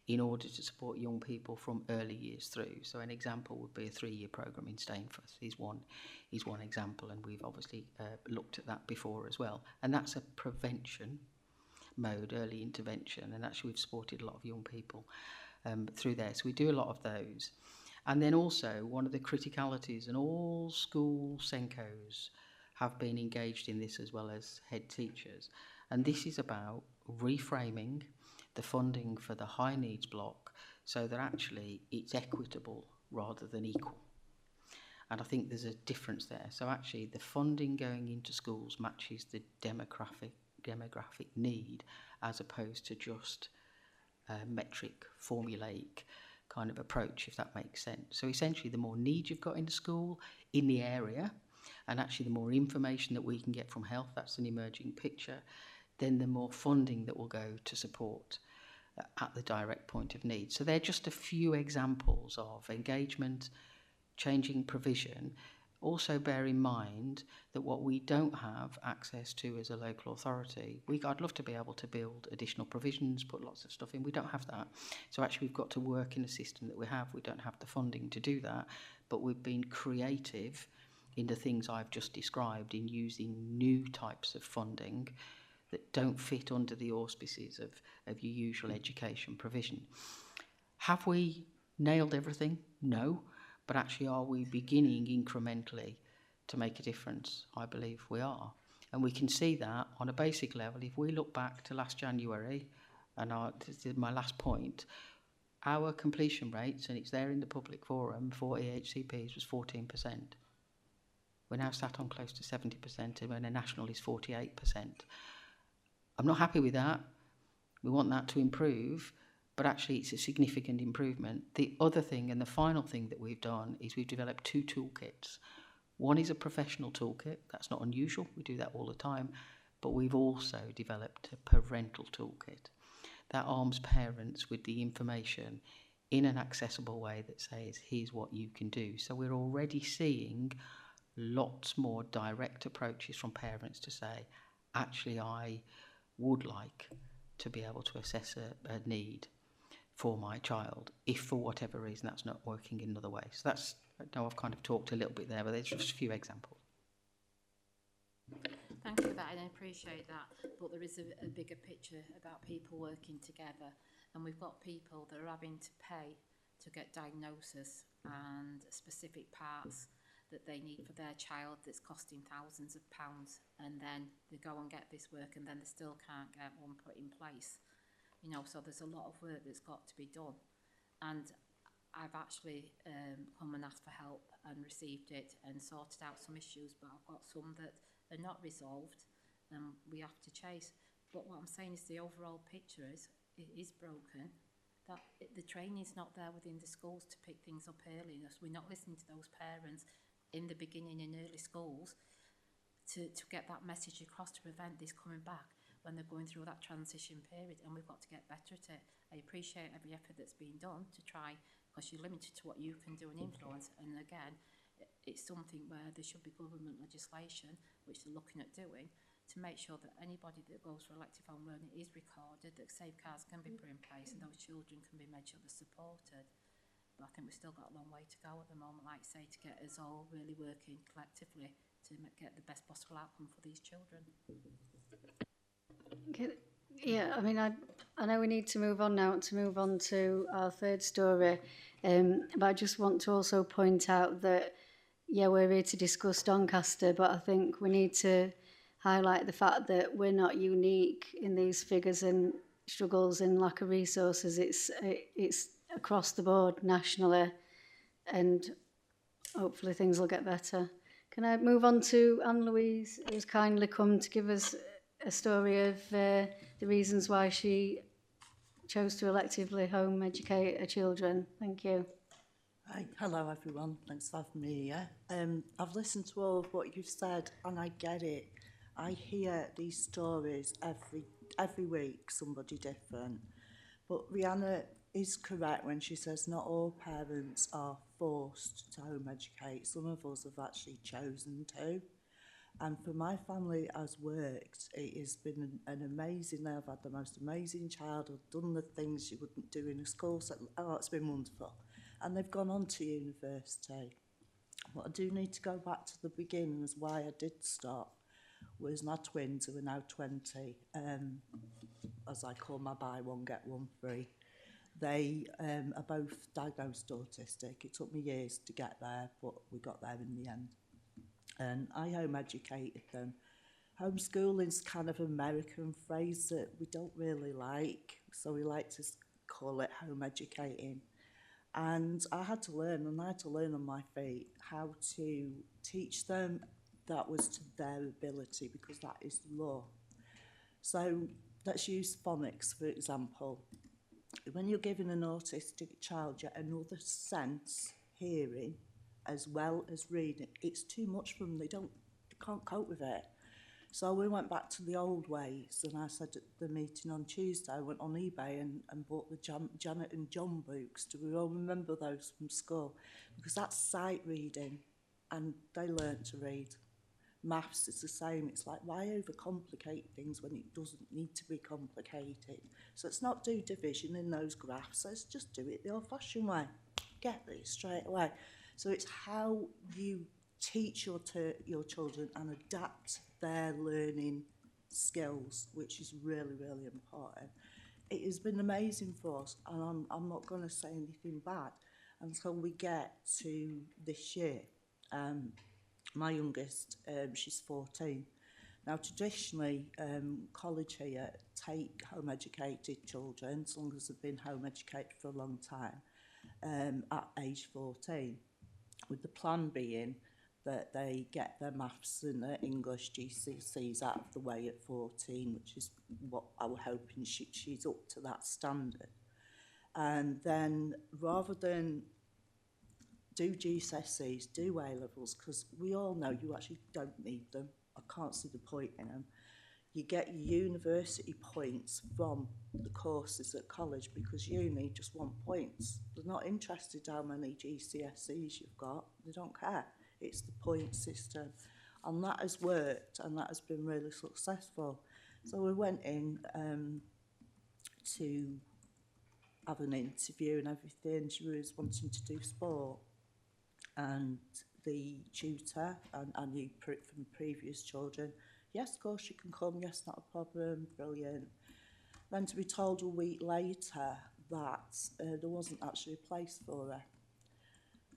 in order to support young people from early years through. So an example would be a 3-year programme in Stainforth is one example, and we've obviously looked at that before as well. And that's a prevention mode, early intervention, and actually we've supported a lot of young people through there. So we do a lot of those. And then also one of the criticalities, and all school SENCOs have been engaged in this as well as head teachers, and this is about reframing the funding for the high needs block so that actually it's equitable rather than equal. And I think there's a difference there. So actually the funding going into schools matches the demographic need, as opposed to just a metric, formulaic kind of approach, if that makes sense. So essentially the more need you've got in the school, in the area, and actually the more information that we can get from health, that's an emerging picture, then the more funding that will go to support at the direct point of need. So they're just a few examples of engagement, changing provision. Also bear in mind that what we don't have access to as a local authority, I'd love to be able to build additional provisions, put lots of stuff in. We don't have that. So actually we've got to work in a system that we have. We don't have the funding to do that, but we've been creative in the things I've just described in using new types of funding that don't fit under the auspices of your usual education provision. Have we nailed everything? No. But actually, are we beginning incrementally to make a difference? I believe we are. And we can see that on a basic level. If we look back to last January, and this is my last point, our completion rates, and it's there in the public forum, for EHCPs was 14%. We're now sat on close to 70%, and when a national is 48%. I'm not happy with that. We want that to improve. But actually it's a significant improvement. The other thing and the final thing that we've done is we've developed 2 toolkits. One is a professional toolkit. That's not unusual. We do that all the time. But we've also developed a parental toolkit that arms parents with the information in an accessible way that says, here's what you can do. So we're already seeing lots more direct approaches from parents to say, actually, I would like to be able to assess a need for my child, if for whatever reason that's not working in another way. So that's, I know I've kind of talked a little bit there, but there's just a few examples. Thank you for that, and I appreciate that. But there is a bigger picture about people working together, and we've got people that are having to pay to get diagnosis and specific parts that they need for their child that's costing thousands of pounds, and then they go and get this work and then they still can't get one put in place. You know, so there's a lot of work that's got to be done. And I've actually come and asked for help and received it and sorted out some issues, but I've got some that are not resolved and we have to chase. But what I'm saying is the overall picture is, it is broken, that the training's not there within the schools to pick things up early enough. We're not listening to those parents in the beginning in early schools to get that message across to prevent this coming back when they're going through that transition period, and we've got to get better at it. I appreciate every effort that's been done to try, because you're limited to what you can do and influence, and again, it's something where there should be government legislation, which they're looking at doing, to make sure that anybody that goes for elective home learning is recorded, that safeguards can be put in place, and those children can be made sure they're supported. But I think we've still got a long way to go at the moment, like I say, to get us all really working collectively to get the best possible outcome for these children. Okay. Yeah, I mean, I know we need to move on now to our third story, but I just want to also point out that, yeah, we're here to discuss Doncaster, but I think we need to highlight the fact that we're not unique in these figures and struggles and lack of resources. It's across the board nationally, and hopefully things will get better. Can I move on to Anne-Louise, who's kindly come to give us a story of the reasons why she chose to electively home educate her children. Thank you. Hi, hello everyone, thanks for having me here. I've listened to all of what you've said and I get it. I hear these stories every week, somebody different. But Rihanna is correct when she says not all parents are forced to home educate. Some of us have actually chosen to. And for my family has worked, it has been an amazing, I've had the most amazing childhood, done the things you wouldn't do in a school, so it's been wonderful. And they've gone on to university. What I do need to go back to the beginning is why I did stop, was my twins who are now 20, as I call my buy one, get one free. They are both diagnosed autistic. It took me years to get there, but we got there in the end. And I home educated them. Homeschooling's kind of an American phrase that we don't really like, so we like to call it home educating. And I had to learn on my feet how to teach them that was to their ability, because that is law. So let's use phonics, for example. When you're giving an autistic child yet another sense, hearing, as well as reading, it's too much for them. They can't cope with it. So we went back to the old ways, and I said at the meeting on Tuesday, I went on eBay and bought the Janet and John books. Do we all remember those from school? Because that's sight reading, and they learnt to read. Maths is the same. It's like, why overcomplicate things when it doesn't need to be complicated? So let's not do division in those graphs. Let's just do it the old-fashioned way. Get this straight away. So it's how you teach your children and adapt their learning skills, which is really, really important. It has been amazing for us, and I'm not going to say anything bad until we get to this year. My youngest, she's 14. Now, traditionally, college here take home-educated children, as long as they've been home-educated for a long time, at age 14, with the plan being that they get their maths and their English GCSEs out of the way at 14, which is what I was hoping she's up to that standard. And then rather than do GCSEs, do A-levels, because we all know you actually don't need them. I can't see the point in them. You get your university points from the courses at college, because uni just want points. They're not interested how many GCSEs you've got. They don't care. It's the point system. And that has worked, and that has been really successful. So we went in to have an interview and everything. She was wanting to do sport. And the tutor, and I knew from previous children, yes, of course you can come, yes, not a problem, brilliant. Then to be told a week later that there wasn't actually a place for her,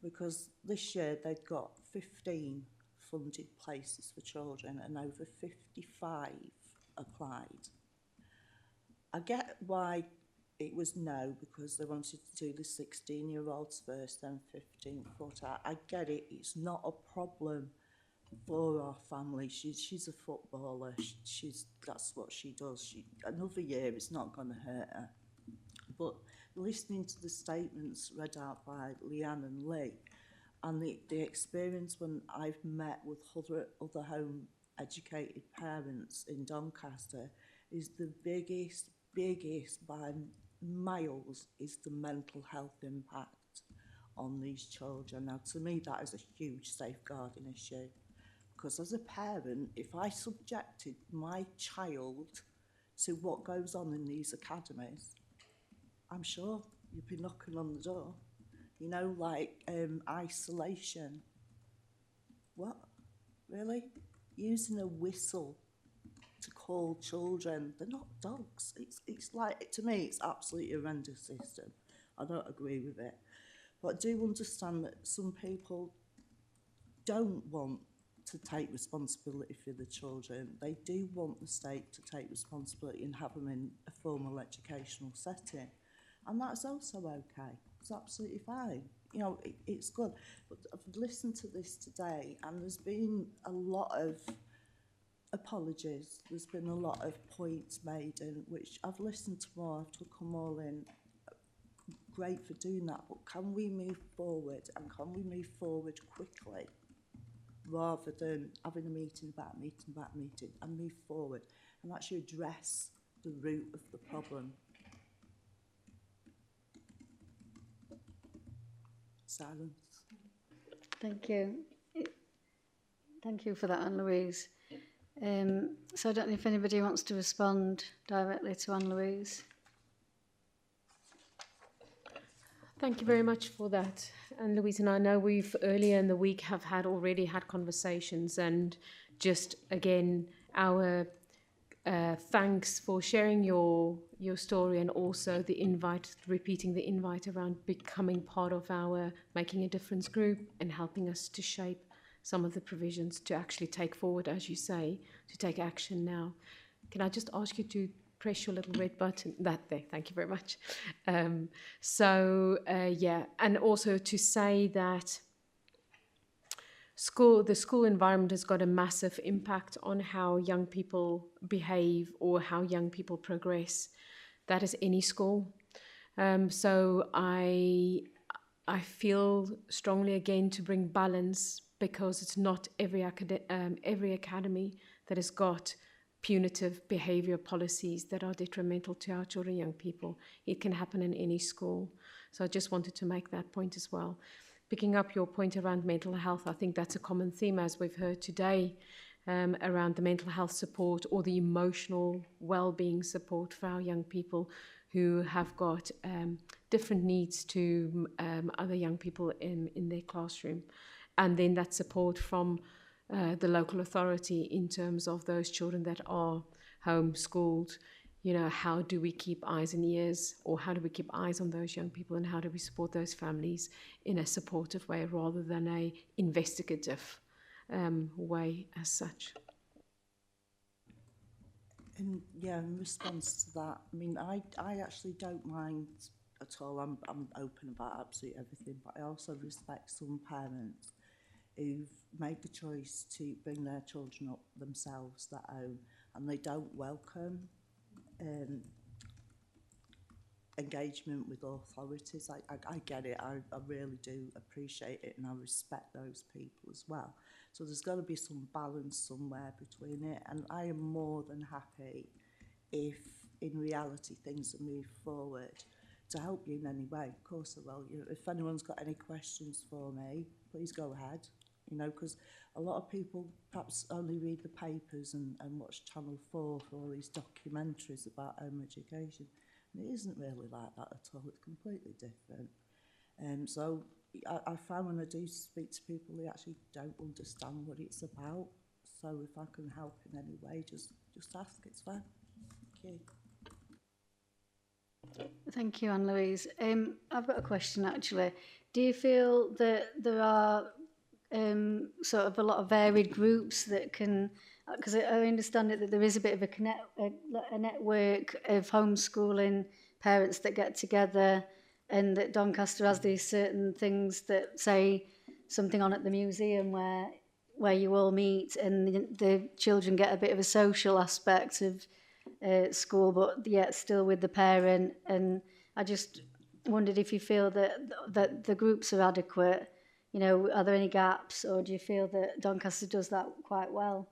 because this year they'd got 15 funded places for children and over 55 applied. I get why it was no, because they wanted to do the 16-year-olds first, then 15, 14. I get it. It's not a problem for our family. She's a footballer. That's what she does. Another year, it's not going to hurt her. But listening to the statements read out by Leanne and Lee, and the experience when I've met with other home-educated parents in Doncaster, is the biggest by miles is the mental health impact on these children. Now, to me, that is a huge safeguarding issue, because as a parent, if I subjected my child to what goes on in these academies, I'm sure you'd be knocking on the door. You know, like isolation. What? Really? Using a whistle to call children. They're not dogs. It's like, to me, it's absolutely a horrendous system. I don't agree with it. But I do understand that some people don't want to take responsibility for the children. They do want the state to take responsibility and have them in a formal educational setting. And that's also okay. It's absolutely fine. You know, it's good. But I've listened to this today, and there's been a lot of apologies. There's been a lot of points made, in which I've listened to more, I've took them all in. Great for doing that, but can we move forward, and can we move forward quickly, rather than having a meeting, and move forward and actually address the root of the problem? Silence. Thank you. Thank you for that, Anne-Louise. So I don't know if anybody wants to respond directly to Anne-Louise. Thank you very much for that. And Louise and I know we've earlier in the week have already had conversations, and just again, our thanks for sharing your story, and also the invite, repeating the invite around becoming part of our Making a Difference group and helping us to shape some of the provisions to actually take forward, as you say, to take action now. Can I just ask you to press your little red button? That there, thank you very much. Yeah, and also to say that the school environment has got a massive impact on how young people behave or how young people progress. That is any school. So I feel strongly again to bring balance, because it's not every academy that has got punitive behaviour policies that are detrimental to our children and young people. It can happen in any school. So I just wanted to make that point as well. Picking up your point around mental health, I think that's a common theme, as we've heard today, around the mental health support or the emotional well-being support for our young people who have got different needs to other young people in their classroom. And then that support from the local authority in terms of those children that are homeschooled. You know, how do we keep eyes and ears, or how do we keep eyes on those young people, and how do we support those families in a supportive way rather than a investigative way as such? And yeah, in response to that, I mean, I actually don't mind at all. I'm open about absolutely everything, but I also respect some parents who've made the choice to bring their children up themselves, their own, and they don't welcome engagement with authorities. I get it. I really do appreciate it, and I respect those people as well. So there's got to be some balance somewhere between it, and I am more than happy if in reality things are moved forward to help you in any way. Of course I will. You know, if anyone's got any questions for me, please go ahead. You know, because a lot of people perhaps only read the papers and watch Channel 4 for all these documentaries about home education. And it isn't really like that at all. It's completely different. So I find when I do speak to people, they actually don't understand what it's about. So if I can help in any way, just ask. It's fine. Thank you. Thank you, Anne-Louise. I've got a question, actually. Do you feel that there are sort of a lot of varied groups that can, because I understand that there is a bit of a network of homeschooling parents that get together, and that Doncaster has these certain things that say something on at the museum where you all meet, and the children get a bit of a social aspect of school, but yet still with the parent. And I just wondered if you feel that the groups are adequate. You know, are there any gaps, or do you feel that Doncaster does that quite well?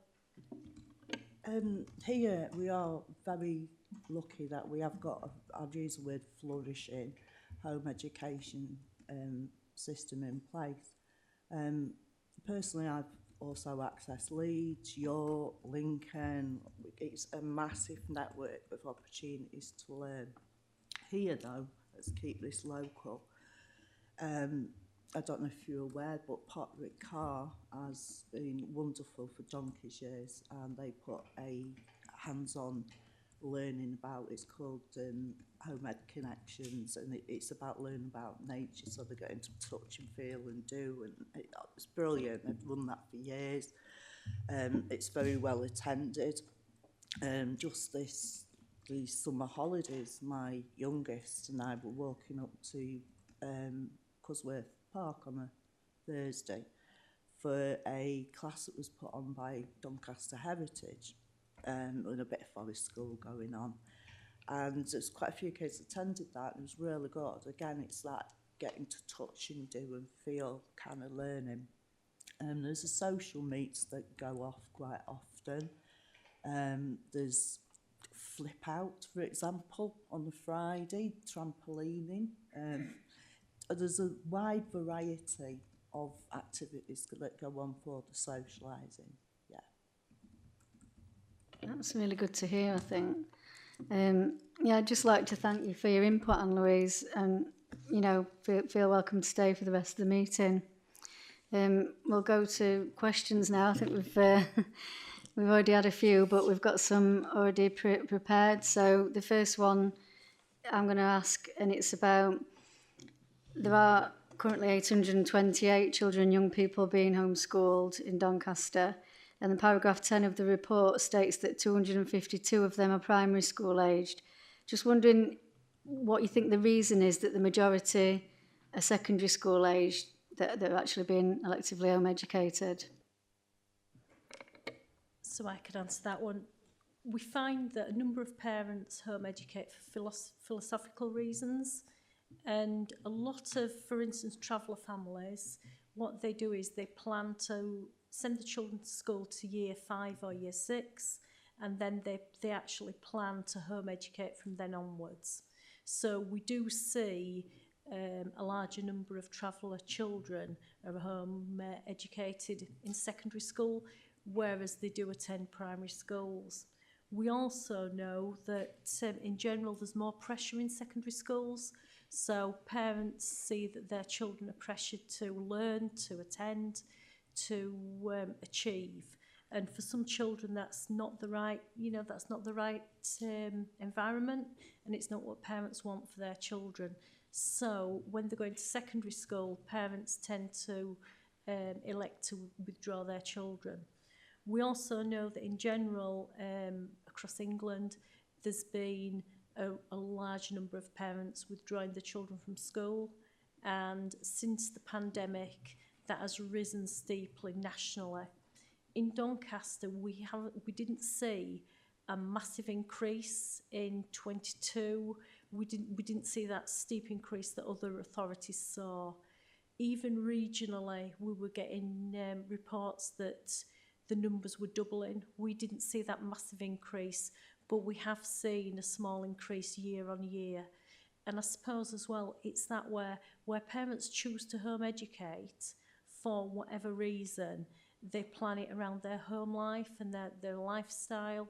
Here we are very lucky that we have got, I'd use the word flourishing, home education system in place. Personally, I've also accessed Leeds, York, Lincoln. It's a massive network of opportunities to learn. Here, though, let's keep this local. I don't know if you're aware, but Potterick Car has been wonderful for donkey's years, and they put a hands-on learning about, it's called Home Ed Connections, and it's about learning about nature, so they're getting to touch and feel and do, and it's brilliant. They've run that for years. It's very well attended. Just these summer holidays, my youngest and I were walking up to Cusworth Park on a Thursday for a class that was put on by Doncaster Heritage, with a bit of forest school going on. And there's quite a few kids attended that, and it was really good. Again, it's that getting to touch and do and feel kind of learning. There's a social meets that go off quite often. There's flip out, for example, on the Friday, trampolining. There's a wide variety of activities that go on for the socialising. Yeah. That's really good to hear, I think. Yeah, I'd just like to thank you for your input, Anne-Louise, and, you know, feel welcome to stay for the rest of the meeting. We'll go to questions now. I think we've already had a few, but we've got some already prepared. So the first one I'm going to ask, and it's about, there are currently 828 children and young people being homeschooled in Doncaster, and the paragraph 10 of the report states that 252 of them are primary school aged. Just wondering what you think the reason is that the majority are secondary school aged, that they're actually being electively home educated. So I could answer that one. We find that a number of parents home educate for philosophical reasons, and a lot of, for instance, traveller families, what they do is they plan to send the children to school to year 5 or year 6, and then they actually plan to home educate from then onwards. So we do see a larger number of traveller children are home educated in secondary school, whereas they do attend primary schools. We also know that in general there's more pressure in secondary schools, so parents see that their children are pressured to learn, to attend, to achieve. And for some children that's not the right, that's not the right environment, and it's not what parents want for their children. So when they're going to secondary school, parents tend to elect to withdraw their children. We also know that in general, across England, there's been a large number of parents withdrawing their children from school, and since the pandemic, that has risen steeply nationally. In Doncaster, we didn't see a massive increase in 22. We didn't see that steep increase that other authorities saw. Even regionally, we were getting reports that the numbers were doubling. We didn't see that massive increase, but we have seen a small increase year on year. And I suppose as well, it's that where parents choose to home educate for whatever reason, they plan it around their home life and their lifestyle.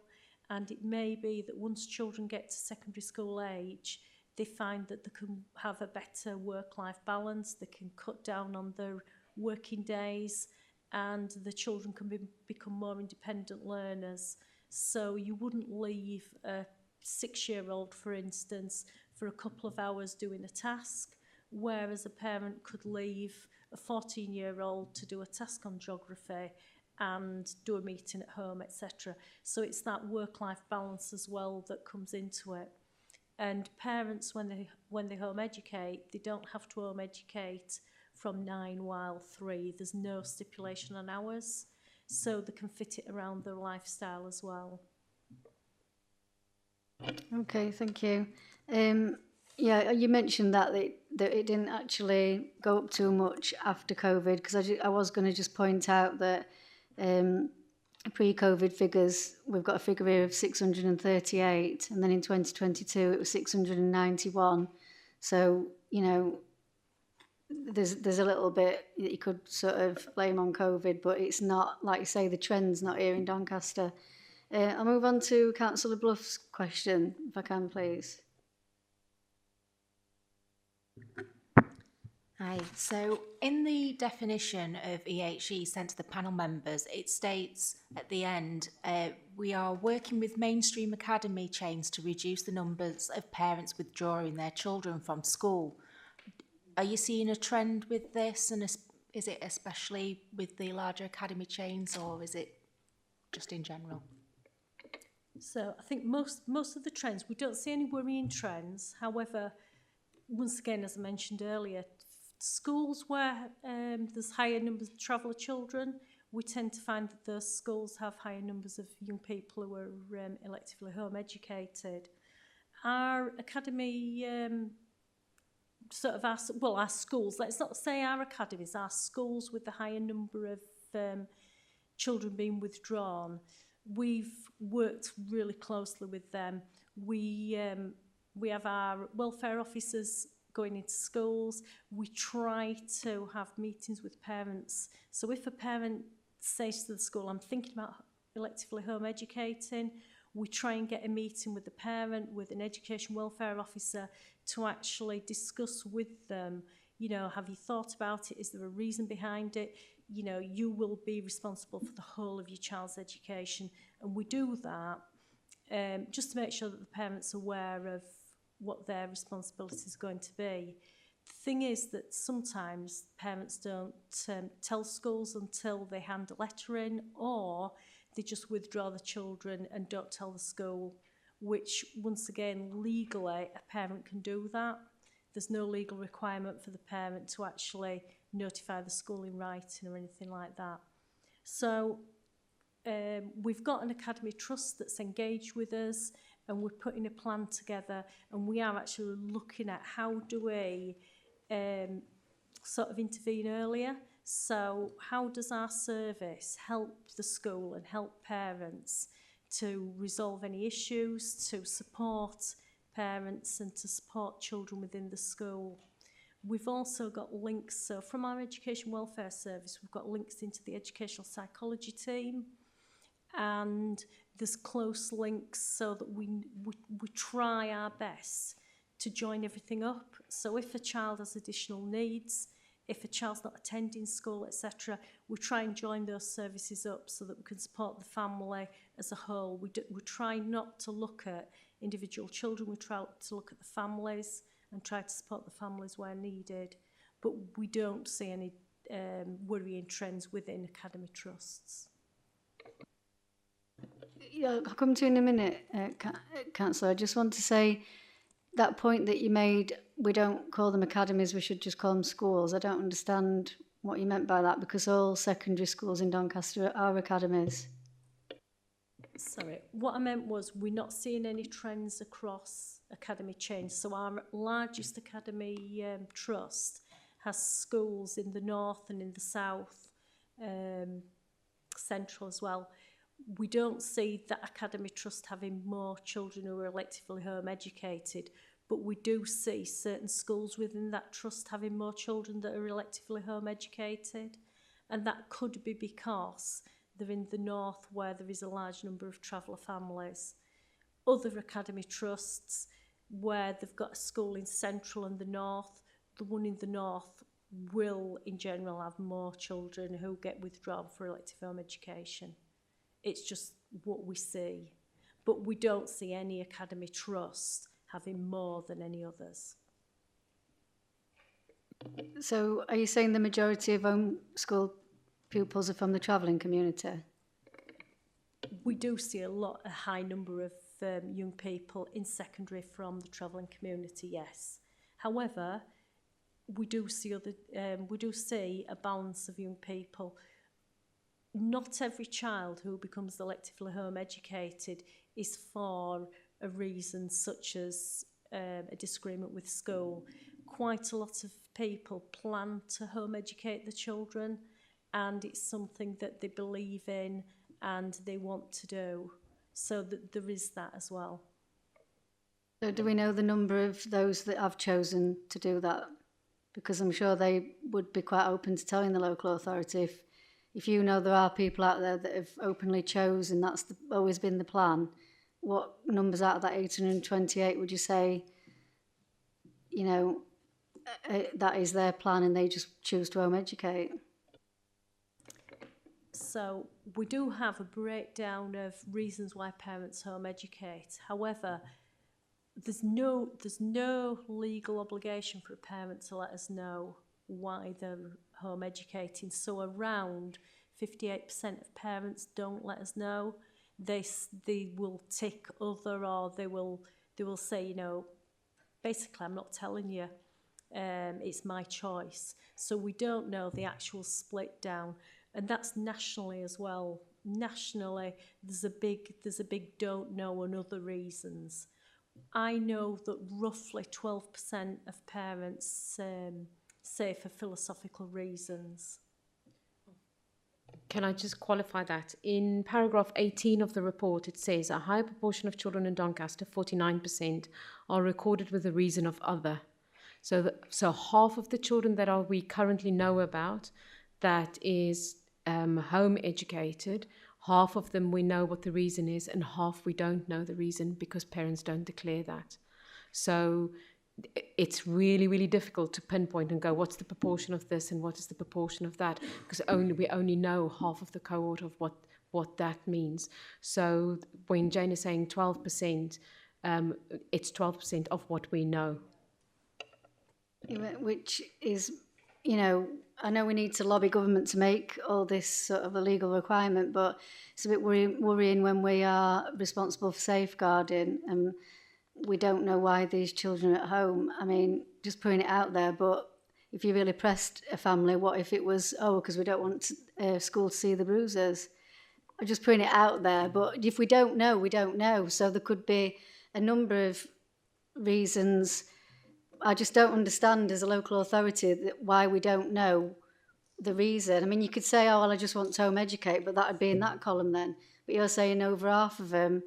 And it may be that once children get to secondary school age, they find that they can have a better work-life balance, they can cut down on their working days, and the children can become more independent learners. So you wouldn't leave a 6-year-old, for instance, for a couple of hours doing a task, whereas a parent could leave a 14-year-old to do a task on geography and do a meeting at home, etc. So it's that work-life balance as well that comes into it. And parents, when they home educate, they don't have to home educate from 9 while 3. There's no stipulation on hours, so they can fit it around their lifestyle as well. Okay, thank you. Yeah, you mentioned that it didn't actually go up too much after COVID, because I was going to just point out that pre-COVID figures, we've got a figure here of 638, and then in 2022 it was 691. So, there's a little bit that you could sort of blame on COVID, but it's not, like you say, the trend's not here in Doncaster. I'll move on to Councillor Bluff's question, if I can, please. Hi. So in the definition of EHE sent to the panel members, it states at the end, we are working with mainstream academy chains to reduce the numbers of parents withdrawing their children from school. Are you seeing a trend with this, and is it especially with the larger academy chains, or is it just in general? So I think most of the trends, we don't see any worrying trends. However, once again, as I mentioned earlier, schools where there's higher numbers of traveller children, we tend to find that those schools have higher numbers of young people who are electively home educated. Our academy, our schools, let's not say our academies, our schools with the higher number of children being withdrawn, we've worked really closely with them. We have our welfare officers going into schools. We try to have meetings with parents. So if a parent says to the school, I'm thinking about electively home educating, we try and get a meeting with the parent, with an education welfare officer, to actually discuss with them, have you thought about it? Is there a reason behind it? You will be responsible for the whole of your child's education. And we do that just to make sure that the parent's aware of what their responsibility is going to be. The thing is that sometimes parents don't tell schools until they hand a letter in, or they just withdraw the children and don't tell the school, which once again, legally, a parent can do that. There's no legal requirement for the parent to actually notify the school in writing or anything like that. So we've got an academy trust that's engaged with us, and we're putting a plan together, and we are actually looking at how do we sort of intervene earlier. So how does our service help the school and help parents to resolve any issues, to support parents and to support children within the school? We've also got links, so from our education welfare service, we've got links into the educational psychology team, and there's close links so that we try our best to join everything up. So if a child has additional needs, if a child's not attending school, etc., we try and join those services up so that we can support the family as a whole. We try not to look at individual children, we try to look at the families and try to support the families where needed. But we don't see any worrying trends within academy trusts. Yeah, I'll come to you in a minute, Councillor. I just want to say that point that you made, we don't call them academies, we should just call them schools. I don't understand what you meant by that, because all secondary schools in Doncaster are academies. Sorry, what I meant was we're not seeing any trends across academy chains. So our largest academy trust has schools in the north and in the south, central as well. We don't see that academy trust having more children who are electively home educated, but we do see certain schools within that trust having more children that are electively home educated, and that could be because they're in the north where there is a large number of traveller families. Other academy trusts where they've got a school in central and the north, the one in the north will in general have more children who get withdrawn for elective home education. It's just what we see. But we don't see any academy trust having more than any others. So are you saying the majority of homeschool pupils are from the travelling community? We do see a high number of young people in secondary from the travelling community, yes. However, we do see a balance of young people. Not every child who becomes electively home educated is for a reason such as a disagreement with school. Quite a lot of people plan to home educate the children, and it's something that they believe in and they want to do. So that there is that as well. So do we know the number of those that have chosen to do that? Because I'm sure they would be quite open to telling the local authority if you know there are people out there that have openly chosen, that's always been the plan. What numbers out of that 828 would you say, you know, that is their plan and they just choose to home educate? So we do have a breakdown of reasons why parents home educate. However, there's no legal obligation for a parent to let us know why they're home educating. So around 58% of parents don't let us know. They will tick other, or they will say, you know, basically I'm not telling you. It's my choice. So we don't know the actual split down, and that's nationally as well. Nationally, there's a big don't know and other reasons. I know that roughly 12% of parents say for philosophical reasons. Can I just qualify that? In paragraph 18 of the report, it says a higher proportion of children in Doncaster, 49%, are recorded with the reason of other. So half of the children that we currently know about that is home educated, half of them we know what the reason is, and half we don't know the reason because parents don't declare that. So it's really, really difficult to pinpoint and go, what's the proportion of this and what is the proportion of that? Because we only know half of the cohort of what that means. So when Jane is saying 12%, it's 12% of what we know. Which is, you know, I know we need to lobby government to make all this sort of a legal requirement, but it's a bit worrying when we are responsible for safeguarding and we don't know why these children are at home. I mean, just putting it out there, but if you really pressed a family, what if it was, because we don't want school to see the bruises? I'm just putting it out there, but if we don't know, we don't know. So there could be a number of reasons. I just don't understand as a local authority why we don't know the reason. I mean, you could say, oh, well, I just want to home educate, but that would be in that column then. But you're saying over half of them,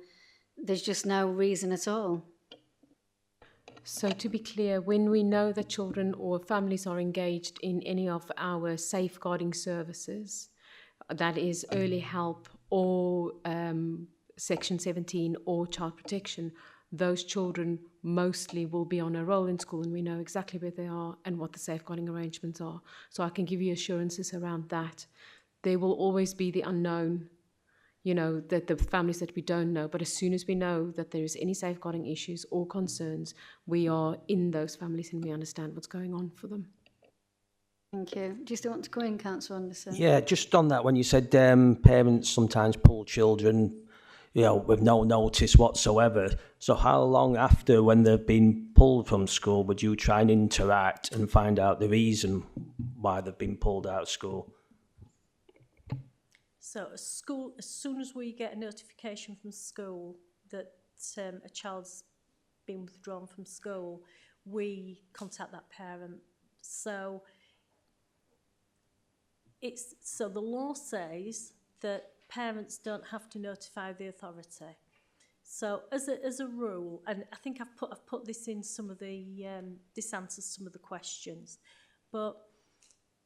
there's just no reason at all. So to be clear, when we know that children or families are engaged in any of our safeguarding services, that is early help or Section 17 or child protection, those children mostly will be on a roll in school, and we know exactly where they are and what the safeguarding arrangements are. So I can give you assurances around that. There will always be the unknown, you know, that the families that we don't know, but as soon as we know that there is any safeguarding issues or concerns, we are in those families and we understand what's going on for them. Thank you. Do you still want to go in, Councillor Anderson? Yeah, just on that, when you said parents sometimes pull children, you know, with no notice whatsoever. So how long after, when they've been pulled from school, would you try and interact and find out the reason why they've been pulled out of school? So a school, as soon as we get a notification from school that a child's been withdrawn from school, we contact that parent. So the law says that parents don't have to notify the authority. So as a rule, and I think I've put this in some of the this answers some of the questions, but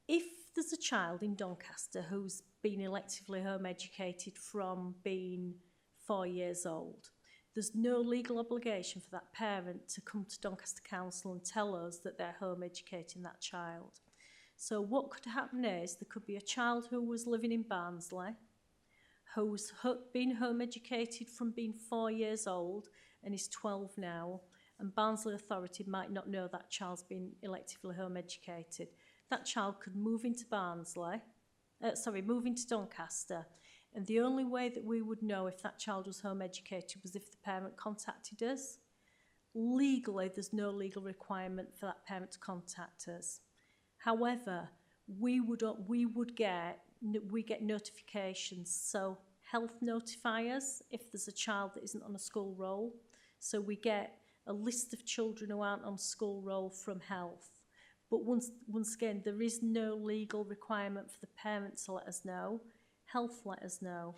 if there's a child in Doncaster who's been electively home educated from being 4 years old, there's no legal obligation for that parent to come to Doncaster Council and tell us that they're home educating that child. So what could happen is there could be a child who was living in Barnsley, who's been home educated from being 4 years old and is 12 now, and Barnsley Authority might not know that child's been electively home educated. That child could move into move into Doncaster, and the only way that we would know if that child was home educated was if the parent contacted us. Legally, there's no legal requirement for that parent to contact us. However, we get notifications, so health notify us if there's a child that isn't on a school roll. So we get a list of children who aren't on school roll from health. But once again, there is no legal requirement for the parent to let us know. Health let us know.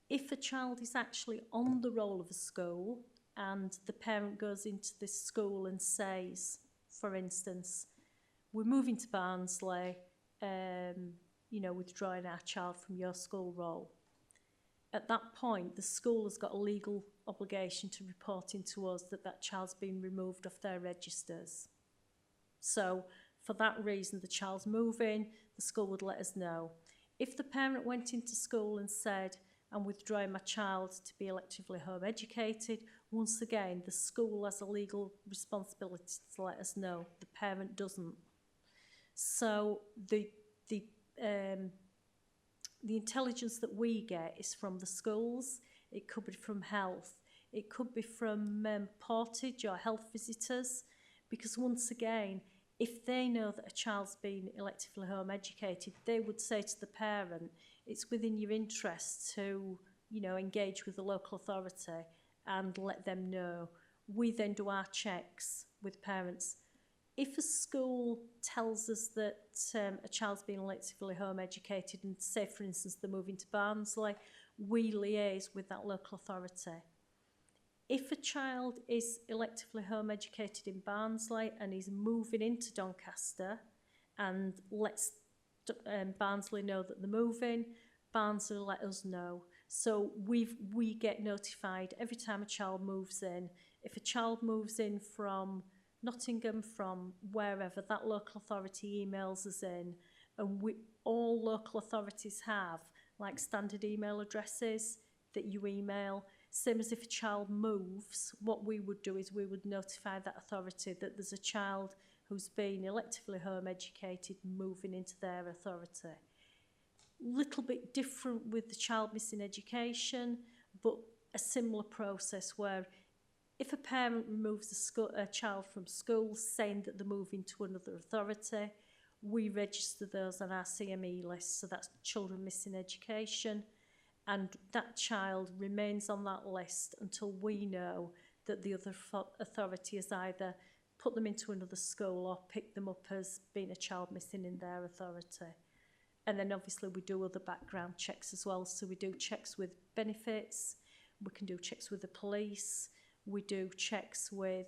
If a child is actually on the roll of a school and the parent goes into this school and says, for instance, we're moving to Barnsley, withdrawing our child from your school roll. At that point, the school has got a legal obligation to report into us that child's been removed off their registers. So for that reason, the child's moving, the school would let us know. If the parent went into school and said, I'm withdrawing my child to be electively home educated, once again, the school has a legal responsibility to let us know. The parent doesn't. So the intelligence that we get is from the schools. It could be from health. It could be from portage or health visitors, because once again, if they know that a child's been electively home educated, they would say to the parent, it's within your interest to, engage with the local authority and let them know. We then do our checks with parents. If a school tells us that a child's been electively home educated and say, for instance, they're moving to Barnsley, we liaise with that local authority. If a child is electively home educated in Barnsley and is moving into Doncaster and lets Barnsley know that they're moving, Barnsley let us know. So we get notified every time a child moves in. If a child moves in from Nottingham, from wherever, that local authority emails us in, and all local authorities have like standard email addresses that you email. Same as if a child moves, what we would do is we would notify that authority that there's a child who's been electively home educated moving into their authority. Little bit different with the child missing education, but a similar process where if a parent removes a child from school saying that they're moving to another authority, we register those on our CME list, so that's children missing education, and that child remains on that list until we know that the other authority has either put them into another school or picked them up as being a child missing in their authority. And then obviously we do other background checks as well. So we do checks with benefits, we can do checks with the police, we do checks with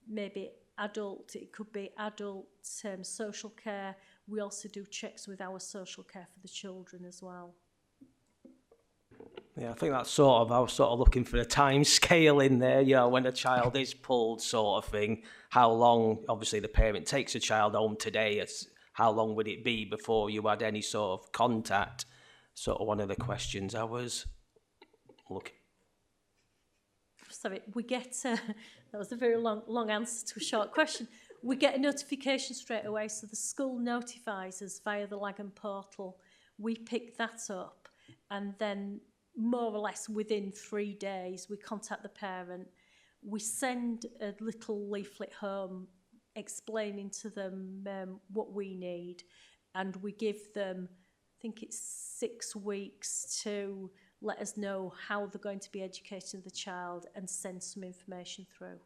maybe adult, it could be adult social care. We also do checks with our social care for the children as well. Yeah, I think that's sort of, I was sort of looking for a time scale in there, you know, when a child is pulled sort of thing, how long, obviously the parent takes a child home today, it's how long would it be before you had any sort of contact? Sort of one of the questions I was looking. Sorry, we get, that was a very long answer to a short question. We get a notification straight away, so the school notifies us via the Lagan portal. We pick that up, and then more or less within 3 days, we contact the parent. We send a little leaflet home explaining to them what we need, and we give them, I think it's 6 weeks to let us know how they're going to be educating the child and send some information through.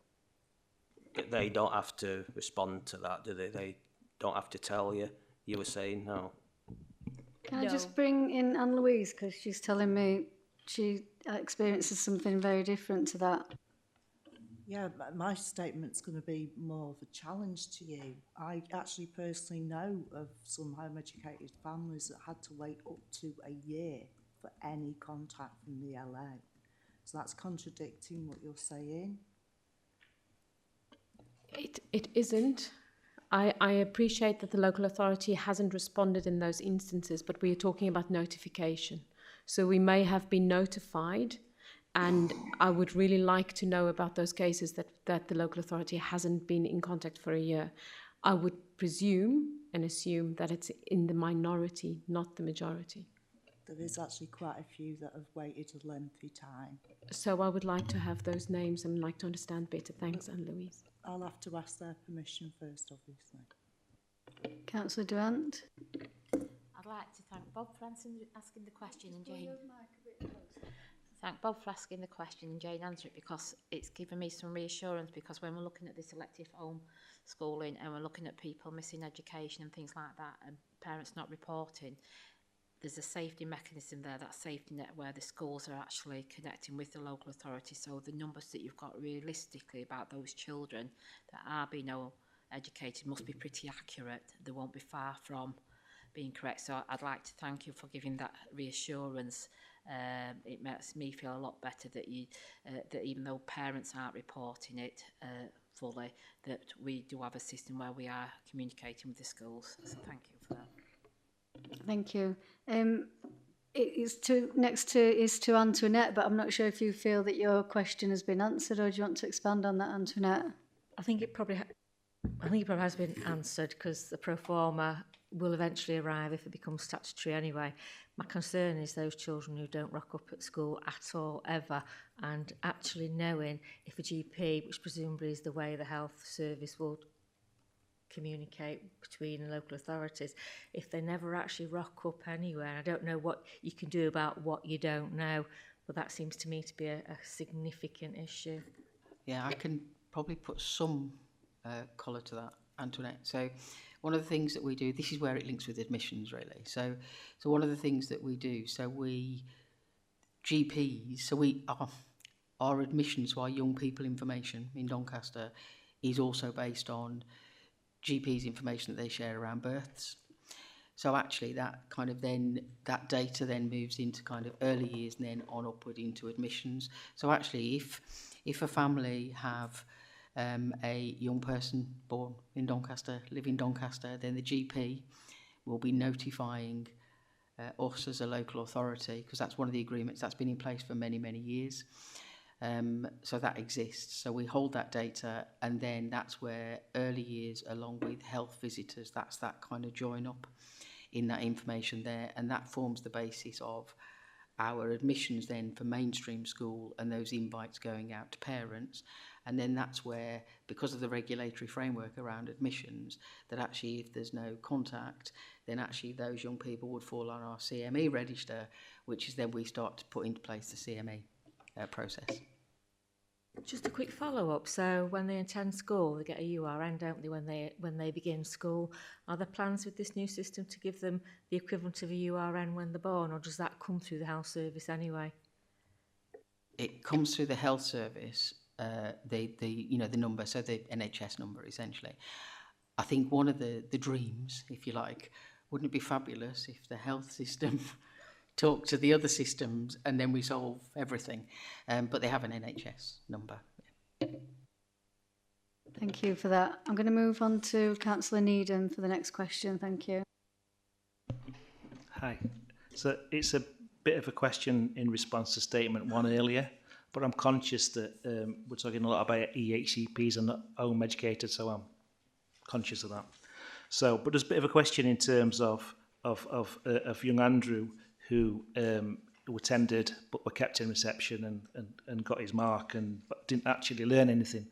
But they don't have to respond to that, do they? They don't have to tell you. You were saying no. Can I just bring in Anne-Louise, because she's telling me she experiences something very different to that. Yeah, my statement's going to be more of a challenge to you. I actually personally know of some home-educated families that had to wait up to a year for any contact from the LA. So that's contradicting what you're saying. It isn't. I appreciate that the local authority hasn't responded in those instances, but we are talking about notification. So we may have been notified, and I would really like to know about those cases that the local authority hasn't been in contact for a year. I would presume and assume that it's in the minority, not the majority. There is actually quite a few that have waited a lengthy time. So I would like to have those names and like to understand better. Thanks, Anne-Louise. I'll have to ask their permission first, obviously. Councillor Durant. I'd like to thank Bob for asking the question and Jane. Thank Bob for asking the question and Jane answer it, because it's given me some reassurance, because when we're looking at this elective home schooling and we're looking at people missing education and things like that and parents not reporting, there's a safety mechanism there, that safety net, where the schools are actually connecting with the local authority. So the numbers that you've got realistically about those children that are being educated must be pretty accurate. They won't be far from being correct. So I'd like to thank you for giving that reassurance. It makes me feel a lot better that that even though parents aren't reporting it fully, that we do have a system where we are communicating with the schools. So thank you for that. Thank you. It's to Antoinette, but I'm not sure if you feel that your question has been answered, or do you want to expand on that, Antoinette? I think it probably has been answered, because the pro forma will eventually arrive if it becomes statutory anyway. My concern is those children who don't rock up at school at all, ever, and actually knowing if a GP, which presumably is the way the health service will communicate between local authorities, if they never actually rock up anywhere. I don't know what you can do about what you don't know, but that seems to me to be a significant issue. Yeah, I can probably put some colour to that, Antoinette. So one of the things that we do, this is where it links with admissions really. So one of the things that we do, so we GPs, so we our admissions to our young people information in Doncaster is also based on GPs information that they share around births. So actually that kind of that data then moves into kind of early years and then on upward into admissions. So actually if a family have a young person born in Doncaster, live in Doncaster, then the GP will be notifying us as a local authority, because that's one of the agreements that's been in place for many, many years. So that exists. So we hold that data, and then that's where early years, along with health visitors, that's that kind of join up in that information there, and that forms the basis of our admissions then for mainstream school and those invites going out to parents. And then that's where, because of the regulatory framework around admissions, that actually if there's no contact, then actually those young people would fall on our CME register, which is then we start to put into place the CME process. Just a quick follow-up. So when they attend school, they get a URN, don't they, when they begin school? Are there plans with this new system to give them the equivalent of a URN when they're born, or does that come through the health service anyway? It comes through the health service, the number, so the NHS number essentially. I think one of the dreams, if you like, wouldn't it be fabulous if the health system talked to the other systems and then we solve everything? But they have an NHS number. Thank you for that. I'm going to move on to Councillor Needham for the next question. Thank you. Hi. So it's a bit of a question in response to statement one earlier, but I'm conscious that we're talking a lot about EHCPs and not home educated, so I'm conscious of that. So, but there's a bit of a question in terms of young Andrew who attended but were kept in reception and got his mark but didn't actually learn anything.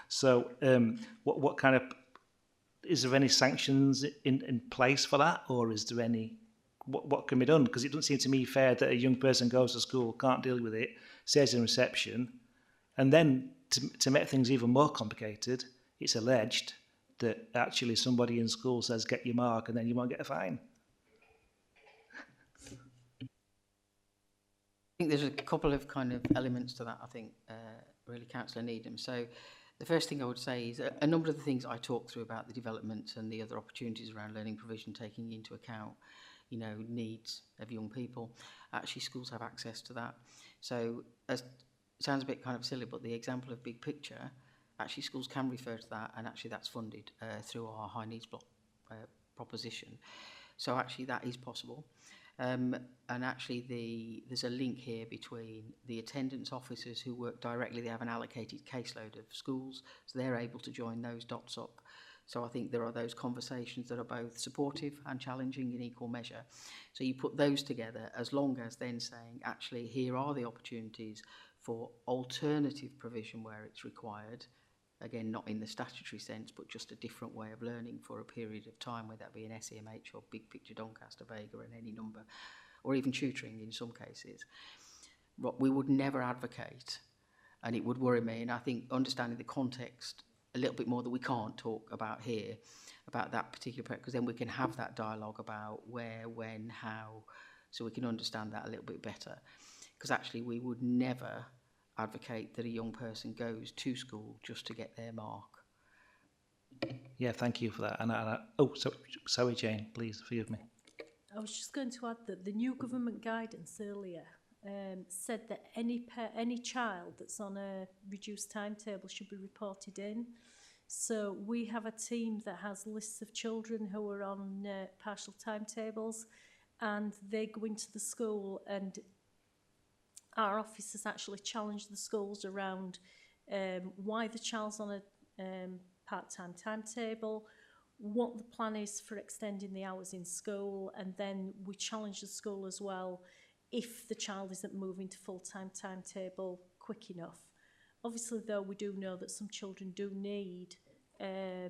So, what kind of, is there any sanctions in place for that, or is there any? What can be done? Because it doesn't seem to me fair that a young person goes to school, can't deal with it, stays in reception, and then to make things even more complicated, it's alleged that actually somebody in school says get your mark and then you won't get a fine. I think there's a couple of kind of elements to that, I think, really, Councillor Needham. So the first thing I would say is a number of the things I talked through about the development and the other opportunities around learning provision, taking into account, needs of young people. Actually, schools have access to that. So it sounds a bit kind of silly, but the example of big picture, actually schools can refer to that, and actually that's funded through our high needs block proposition. So actually that is possible. And actually there's a link here between the attendance officers who work directly. They have an allocated caseload of schools, so they're able to join those dots up. So I think there are those conversations that are both supportive and challenging in equal measure. So you put those together, as long as then saying, actually, here are the opportunities for alternative provision where it's required. Again, not in the statutory sense, but just a different way of learning for a period of time, whether that be an SEMH or Big Picture Doncaster, Vega, and any number, or even tutoring in some cases. What we would never advocate, and it would worry me, and I think understanding the context a little bit more that we can't talk about here, about that particular, because then we can have that dialogue about where, when, how, so we can understand that a little bit better. Because actually we would never advocate that a young person goes to school just to get their mark. Yeah, thank you for that. And sorry, Jane, please forgive me. I was just going to add that the new government guidance earlier said that any child that's on a reduced timetable should be reported in. So we have a team that has lists of children who are on partial timetables, and they go into the school, and our officers actually challenge the schools around why the child's on a part-time timetable, what the plan is for extending the hours in school, and then we challenge the school as well if the child isn't moving to full-time timetable quick enough. Obviously, though, we do know that some children do need, a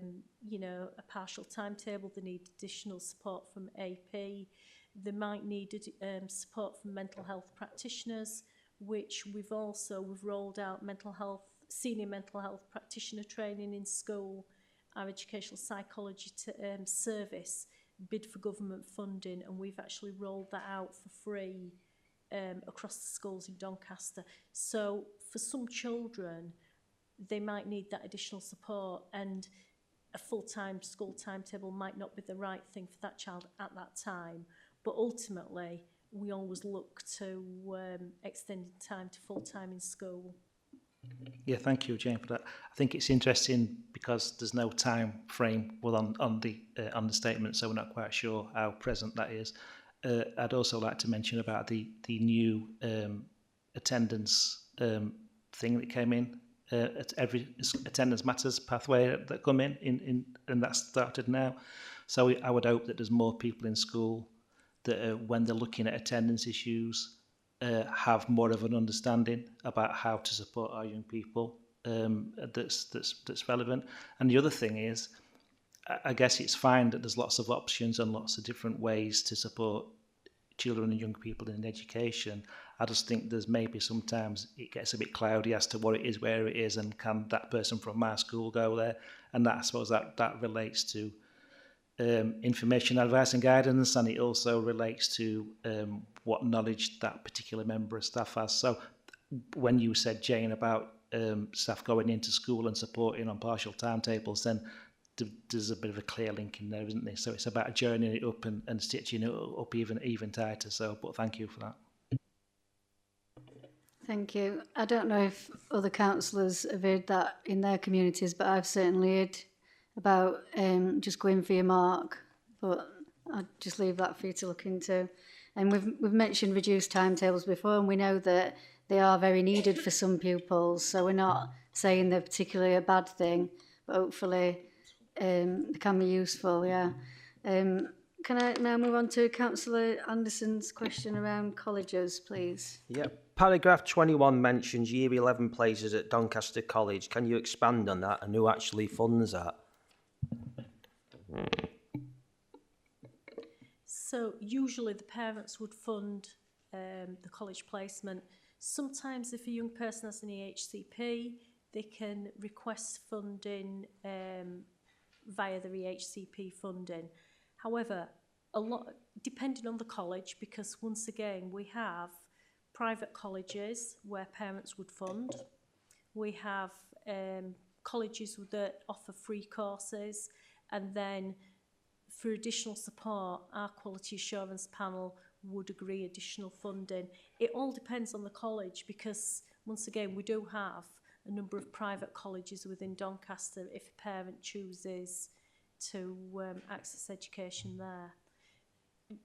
partial timetable. They need additional support from AP. They might need support from mental health practitioners, which we've rolled out senior mental health practitioner training in school. Our educational psychology service bid for government funding, and we've actually rolled that out for free across the schools in Doncaster. So for some children, they might need that additional support, and a full-time school timetable might not be the right thing for that child at that time. But ultimately, we always look to extending time to full-time in school. Yeah, thank you, Jane, for that. I think it's interesting because there's no time frame on the statement, so we're not quite sure how present that is. I'd also like to mention about the new attendance thing that came in, at every attendance matters pathway that come in and that's started now. So I would hope that there's more people in school that when they're looking at attendance issues, have more of an understanding about how to support our young people that's relevant. And the other thing is, I guess it's fine that there's lots of options and lots of different ways to support children and young people in education. I just think there's maybe sometimes it gets a bit cloudy as to what it is, where it is, and can that person from my school go there? And that, I suppose that relates to information, advice and guidance, and it also relates to what knowledge that particular member of staff has. So when you said, Jane, about staff going into school and supporting on partial timetables, then there's a bit of a clear link in there, isn't there? So it's about joining it up and stitching it up even tighter. So, but thank you for that. Thank you. I don't know if other councillors have heard that in their communities, but I've certainly heard about just going for your mark. But I'll just leave that for you to look into. And we've mentioned reduced timetables before, and we know that they are very needed for some pupils. So we're not saying they're particularly a bad thing, but hopefully they can be useful. Yeah. Can I now move on to Councillor Anderson's question around colleges, please? Yep. Paragraph 21 mentions Year 11 places at Doncaster College. Can you expand on that and who actually funds that? So usually the parents would fund the college placement. Sometimes if a young person has an EHCP, they can request funding via the EHCP funding. However, a lot depending on the college, because once again we have private colleges where parents would fund. We have colleges that offer free courses, and then for additional support, our quality assurance panel would agree additional funding. It all depends on the college, because once again we do have a number of private colleges within Doncaster if a parent chooses to access education there.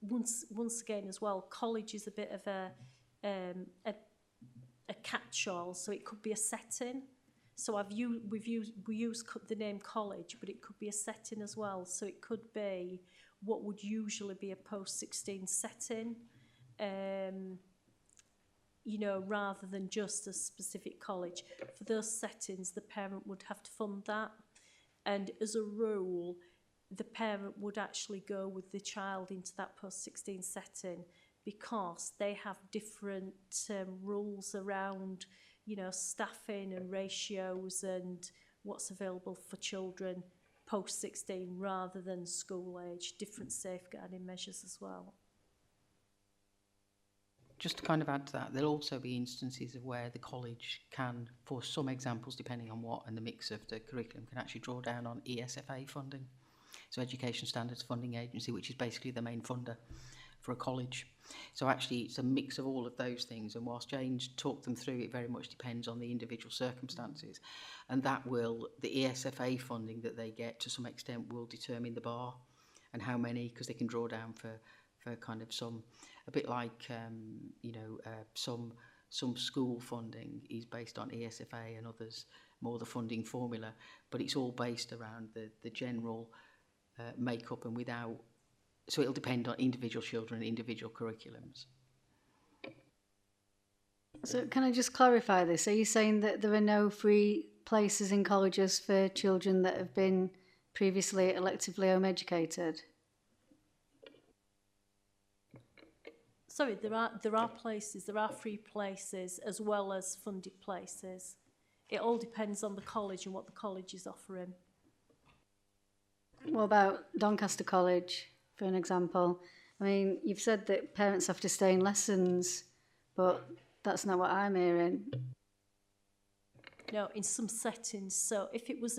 Once again as well, college is a bit of a catch-all, so it could be a setting. So we use the name college, but it could be a setting as well. So it could be what would usually be a post-16 setting, you know, rather than just a specific college. For those settings, the parent would have to fund that. And as a rule, the parent would actually go with the child into that post-16 setting, because they have different rules around, you know, staffing and ratios and what's available for children post-16 rather than school age, different safeguarding measures as well. Just to kind of add to that, there'll also be instances of where the college can, for some examples, depending on what and the mix of the curriculum, can actually draw down on ESFA funding. So Education Standards Funding Agency, which is basically the main funder for a college. So actually it's a mix of all of those things, and whilst Jane's talked them through, it very much depends on the individual circumstances, and that will, the ESFA funding that they get to some extent will determine the bar and how many, because they can draw down for kind of some, a bit like some school funding is based on ESFA and others more the funding formula, but it's all based around the general makeup, and without, so it'll depend on individual children and individual curriculums. So can I just clarify this? Are you saying that there are no free places in colleges for children that have been previously electively home educated? Sorry, there are places, there are free places as well as funded places. It all depends on the college and what the college is offering. What about Doncaster College, for an example? I mean, you've said that parents have to stay in lessons, but that's not what I'm hearing. No, in some settings. So if it was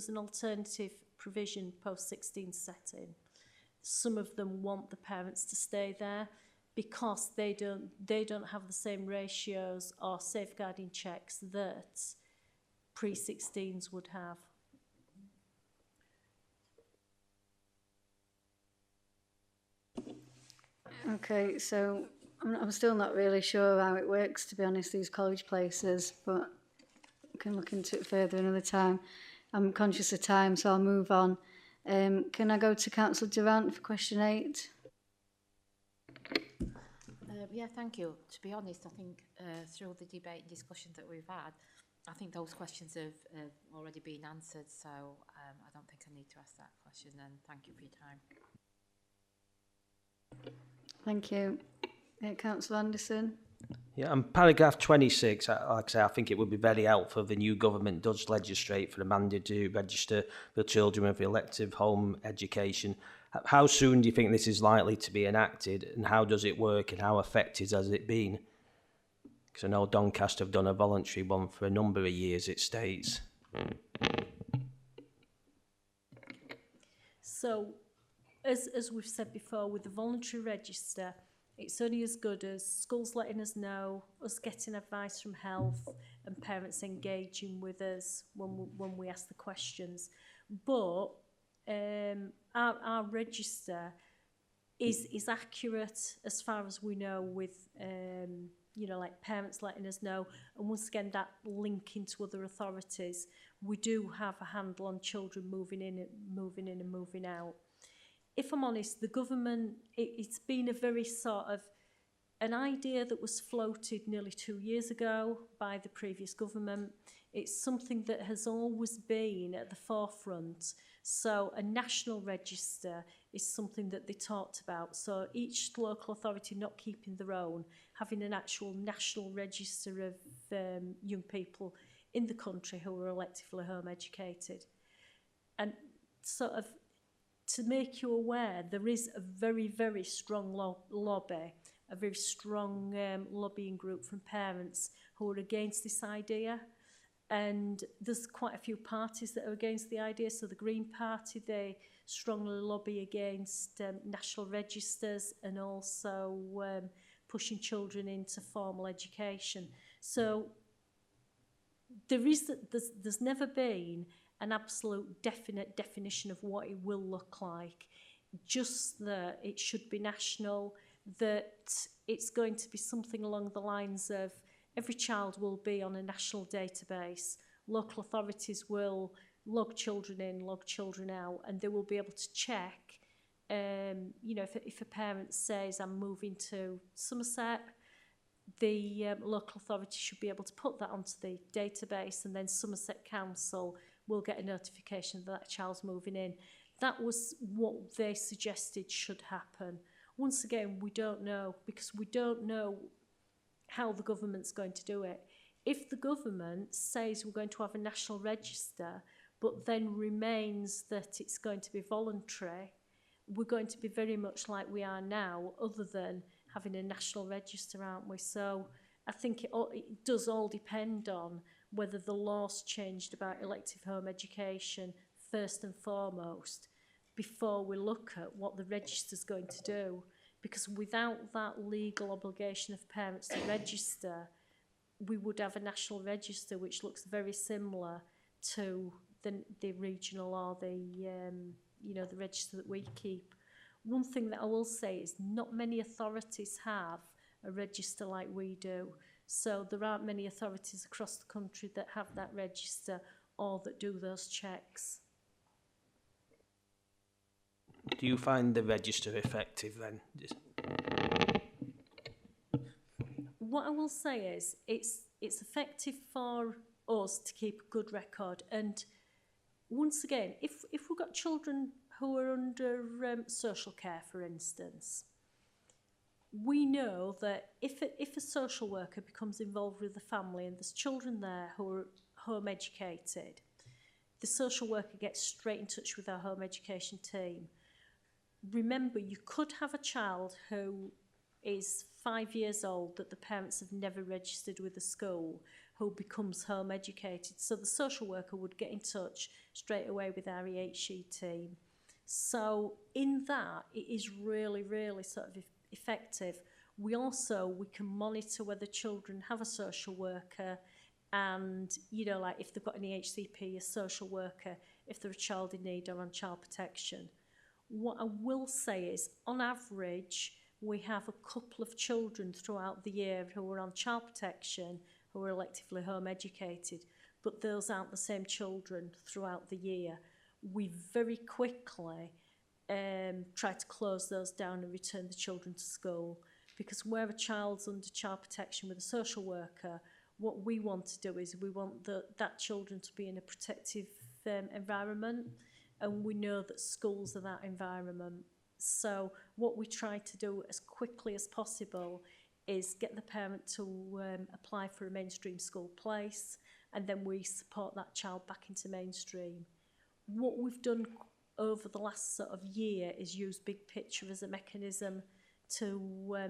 an alternative provision post-16 setting, some of them want the parents to stay there because they don't have the same ratios or safeguarding checks that pre-16s would have. Okay, so I'm still not really sure how it works, to be honest, these college places, but I can look into it further another time. I'm conscious of time, so I'll move on. Can I go to Councillor Durant for question 8? Yeah, thank you. To be honest, I think through the debate and discussion that we've had, I think those questions have already been answered, so I don't think I need to ask that question, and thank you for your time. Thank you. Councillor Anderson? Yeah, and paragraph 26, like I say, I think it would be very helpful if the new government does legislate for a mandate to register for children with elective home education. How soon do you think this is likely to be enacted, and how does it work, and how effective has it been? Because I know Doncaster have done a voluntary one for a number of years, it states. So, as we've said before, with the voluntary register, it's only as good as schools letting us know, us getting advice from health, and parents engaging with us when we ask the questions. But our register is accurate as far as we know, with you know, like parents letting us know, and once again that linking to other authorities. We do have a handle on children moving in and moving out. If I'm honest, the government, it's been a very sort of an idea that was floated nearly 2 years ago by the previous government. It's something that has always been at the forefront. So a national register is something that they talked about. So each local authority not keeping their own, having an actual national register of young people in the country who are electively home educated. And sort of to make you aware, there is a very, very strong lobby, a very strong lobbying group from parents who are against this idea. And there's quite a few parties that are against the idea. So the Green Party, they strongly lobby against national registers, and also pushing children into formal education. So there's never been an absolute definite definition of what it will look like. Just that it should be national, that it's going to be something along the lines of every child will be on a national database. Local authorities will log children in, log children out, and they will be able to check, you know, if a parent says, I'm moving to Somerset, the local authority should be able to put that onto the database, and then Somerset Council will get a notification that that child's moving in. That was what they suggested should happen. Once again, we don't know, because we don't know how the government's going to do it. If the government says we're going to have a national register, but then remains that it's going to be voluntary, we're going to be very much like we are now, other than having a national register, aren't we? So I think it does all depend on whether the law's changed about elective home education first and foremost, before we look at what the register's going to do. Because without that legal obligation of parents to register, we would have a national register which looks very similar to the regional or the you know, the register that we keep. One thing that I will say is not many authorities have a register like we do. So there aren't many authorities across the country that have that register or that do those checks. Do you find the register effective then? What I will say is it's effective for us to keep a good record. And once again, if we've got children who are under social care, for instance, we know that if a social worker becomes involved with the family and there's children there who are home educated, the social worker gets straight in touch with our home education team. Remember, you could have a child who is 5 years old that the parents have never registered with the school, who becomes home educated. So the social worker would get in touch straight away with our EHE team. So in that, it is really, really sort of effective. We can monitor whether children have a social worker, and, you know, like if they've got an EHCP, a social worker, if they're a child in need or on child protection. What I will say is, on average, we have a couple of children throughout the year who are on child protection, who are electively home educated, but those aren't the same children throughout the year. We very quickly try to close those down and return the children to school, because where a child's under child protection with a social worker, what we want to do is we want that children to be in a protective environment, and we know that schools are that environment. So what we try to do as quickly as possible is get the parent to apply for a mainstream school place, and then we support that child back into mainstream. What we've done over the last sort of year is use Big Picture as a mechanism to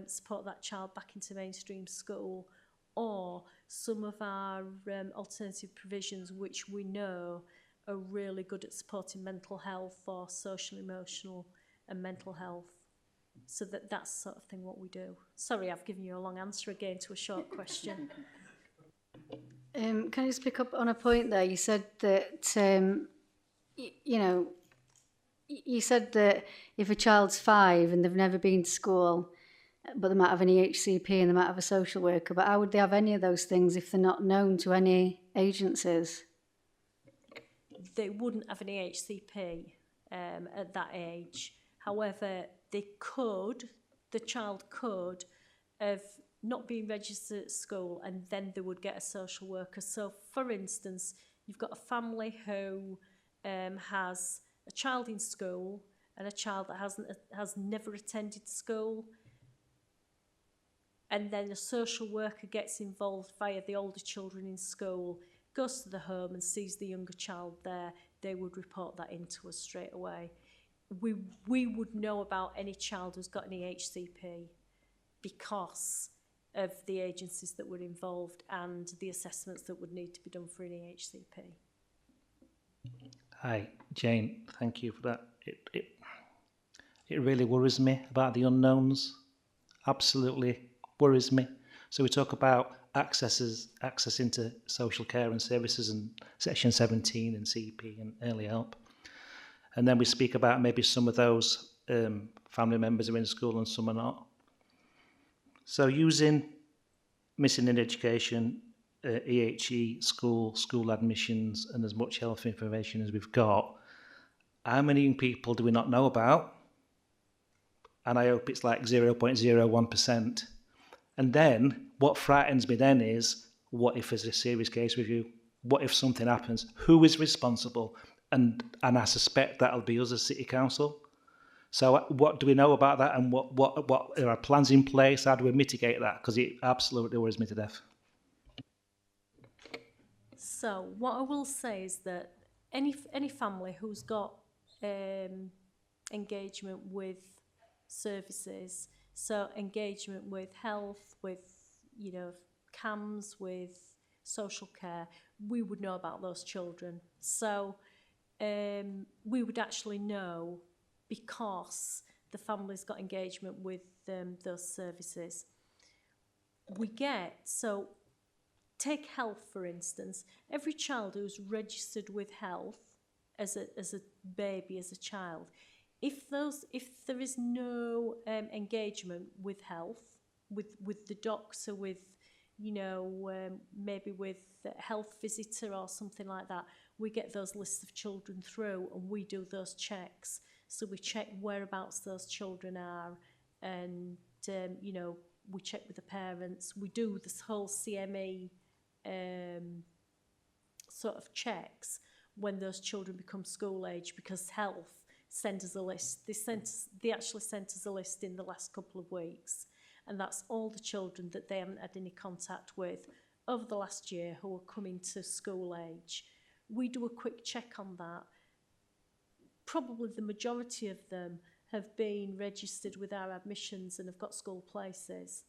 support that child back into mainstream school, or some of our alternative provisions which we know are really good at supporting mental health or social, emotional and mental health. So that's sort of thing what we do. Sorry, I've given you a long answer again to a short question. Can I just pick up on a point there? You said that, you said that if a child's 5 and they've never been to school, but they might have an EHCP and they might have a social worker, but how would they have any of those things if they're not known to any agencies? They wouldn't have an EHCP at that age. However, the child could have not been registered at school, and then they would get a social worker. So, for instance, you've got a family who has a child in school and a child that has never attended school, and then a social worker gets involved via the older children in school, goes to the home and sees the younger child there. They would report that into us straight away. We would know about any child who's got an EHCP because of the agencies that were involved and the assessments that would need to be done for an EHCP. Hi, Jane, thank you for that. It really worries me about the unknowns. Absolutely worries me. So we talk about access into social care and services and Section 17 and CP and early help. And then we speak about maybe some of those family members are in school and some are not. So using missing in education, EHE, school admissions, and as much health information as we've got, how many young people do we not know about? And I hope it's like 0.01%. And then what frightens me then is, what if there's a serious case review? What if something happens? Who is responsible? And I suspect that'll be us as City Council. So what do we know about that, and what are our plans in place? How do we mitigate that? Because it absolutely worries me to death. So what I will say is that any family who's got engagement with services, so engagement with health, with CAMS, with social care, we would know about those children. So we would actually know because the family's got engagement with those services. Take health, for instance. Every child who's registered with health as a baby, as a child, if there is no engagement with health, with the doctor, with maybe with a health visitor or something like that, we get those lists of children through and we do those checks. So we check whereabouts those children are, and we check with the parents. We do this whole CME sort of checks when those children become school age, because health sent us a list. They actually sent us a list in the last couple of weeks, and that's all the children that they haven't had any contact with over the last year who are coming to school age. We do a quick check on that. Probably the majority of them have been registered with our admissions and have got school places,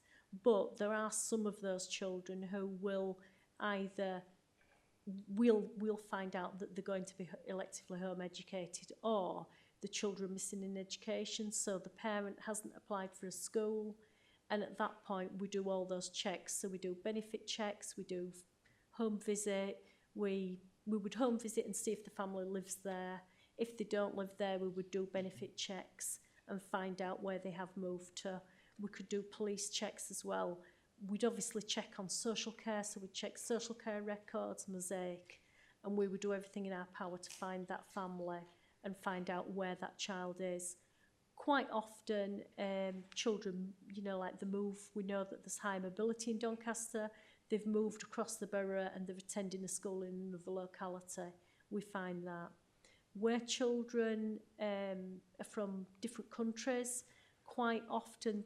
but there are some of those children who will either we'll find out that they're going to be electively home educated, or the children are missing in education, so the parent hasn't applied for a school, and at that point we do all those checks. So we do benefit checks, we do home visit, we would home visit and see if the family lives there. If they don't live there, we would do benefit checks and find out where they have moved to. We could do police checks as well. We'd obviously check on social care, so we'd check social care records, Mosaic, and we would do everything in our power to find that family and find out where that child is. Quite often, children, like the move, we know that there's high mobility in Doncaster. They've moved across the borough and they're attending a school in another locality. We find that. Where children are from different countries, quite often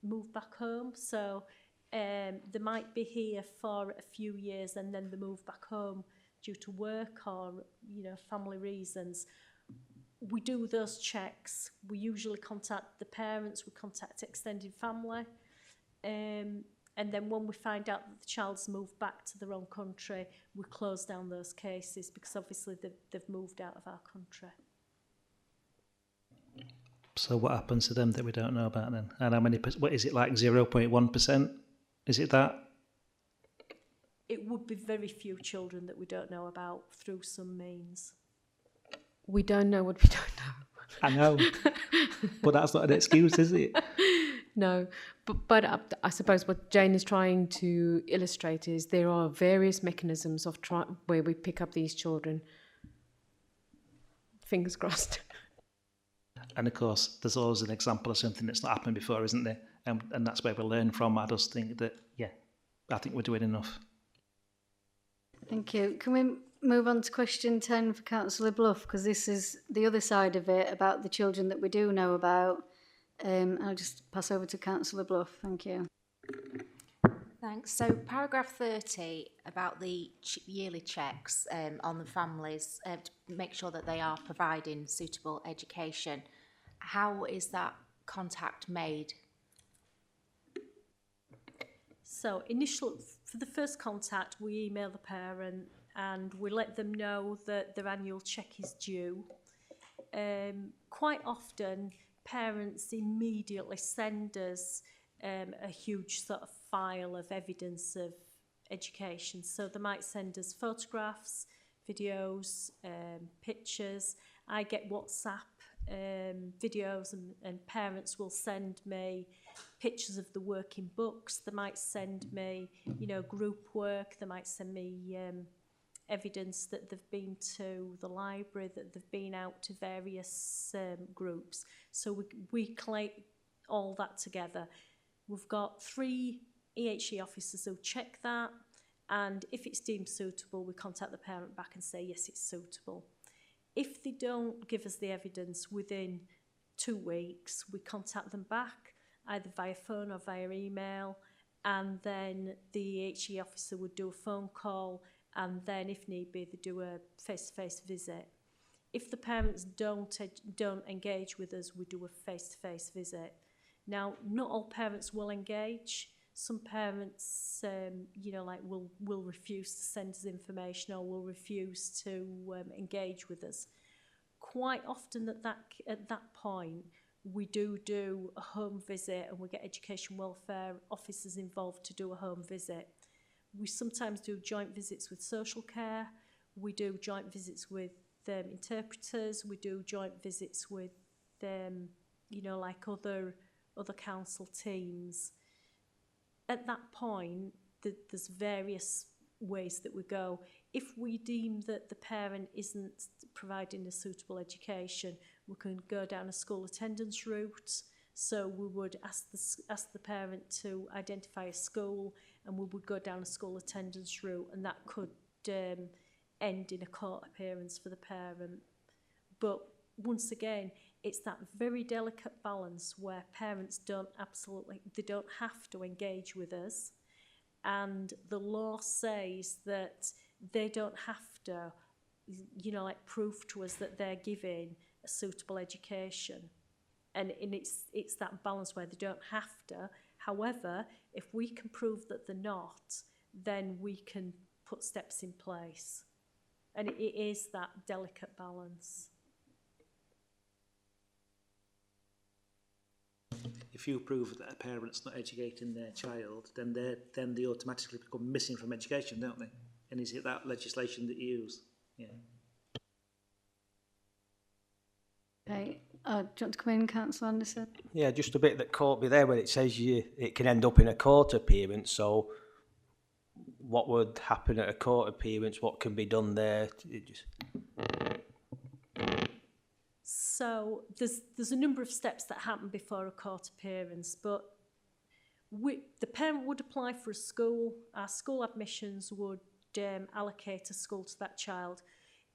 move back home. So they might be here for a few years and then they move back home due to work or, you know, family reasons. We do those checks. We usually contact the parents, we contact extended family. And then when we find out that the child's moved back to their own country, we close down those cases because obviously they've moved out of our country. So what happens to them that we don't know about then? And how many? What is it, like 0.1%? Is it that? It would be very few children that we don't know about through some means. We don't know what we don't know. I know, but that's not an excuse, is it? No, but I suppose what Jane is trying to illustrate is there are various mechanisms of where we pick up these children. Fingers crossed. And of course, there's always an example of something that's not happened before, isn't there? And that's where we learn from. I just think that, I think we're doing enough. Thank you. Can we move on to question 10 for Councillor Bluff? Because this is the other side of it, about the children that we do know about. I'll just pass over to Councillor Bluff. Thank you. Thanks. So paragraph 30 about the yearly checks on the families to make sure that they are providing suitable education. How is that contact made? So for the first contact, we email the parent and we let them know that their annual check is due. Quite often, parents immediately send us a huge sort of file of evidence of education. So they might send us photographs, videos, pictures. I get WhatsApp videos and parents will send me pictures of the working books. They might send me, you know, group work. They might send me evidence that they've been to the library, that they've been out to various groups. So we collate all that together. We've got 3 EHE officers who check that, and if it's deemed suitable, we contact the parent back and say, yes, it's suitable. If they don't give us the evidence within 2 weeks, we contact them back, either via phone or via email, and then the EHE officer would do a phone call, and then, if need be, they do a face-to-face visit. If the parents don't engage with us, we do a face-to-face visit. Now, not all parents will engage. Some parents, will refuse to send us information or will refuse to engage with us. Quite often at that point, we do a home visit and we get education welfare officers involved to do a home visit. We sometimes do joint visits with social care. We do joint visits with interpreters. We do joint visits with other council teams. At that point, there's various ways that we go. If we deem that the parent isn't providing a suitable education, we can go down a school attendance route. So we would ask the parent to identify a school, and we would go down a school attendance route, and that could end in a court appearance for the parent. But once again, it's that very delicate balance where parents don't have to engage with us, and the law says that they don't have to, prove to us that they're giving a suitable education. And it's that balance where they don't have to. However, if we can prove that they're not, then we can put steps in place. And it is that delicate balance. If you prove that a parent's not educating their child, then they automatically become missing from education, don't they? And is it that legislation that you use? Yeah. Okay. Do you want to come in, Councillor Anderson? Yeah, just a bit that caught me there when it says it can end up in a court appearance. So what would happen at a court appearance? What can be done there? So there's a number of steps that happen before a court appearance, but the parent would apply for a school. Our school admissions would allocate a school to that child.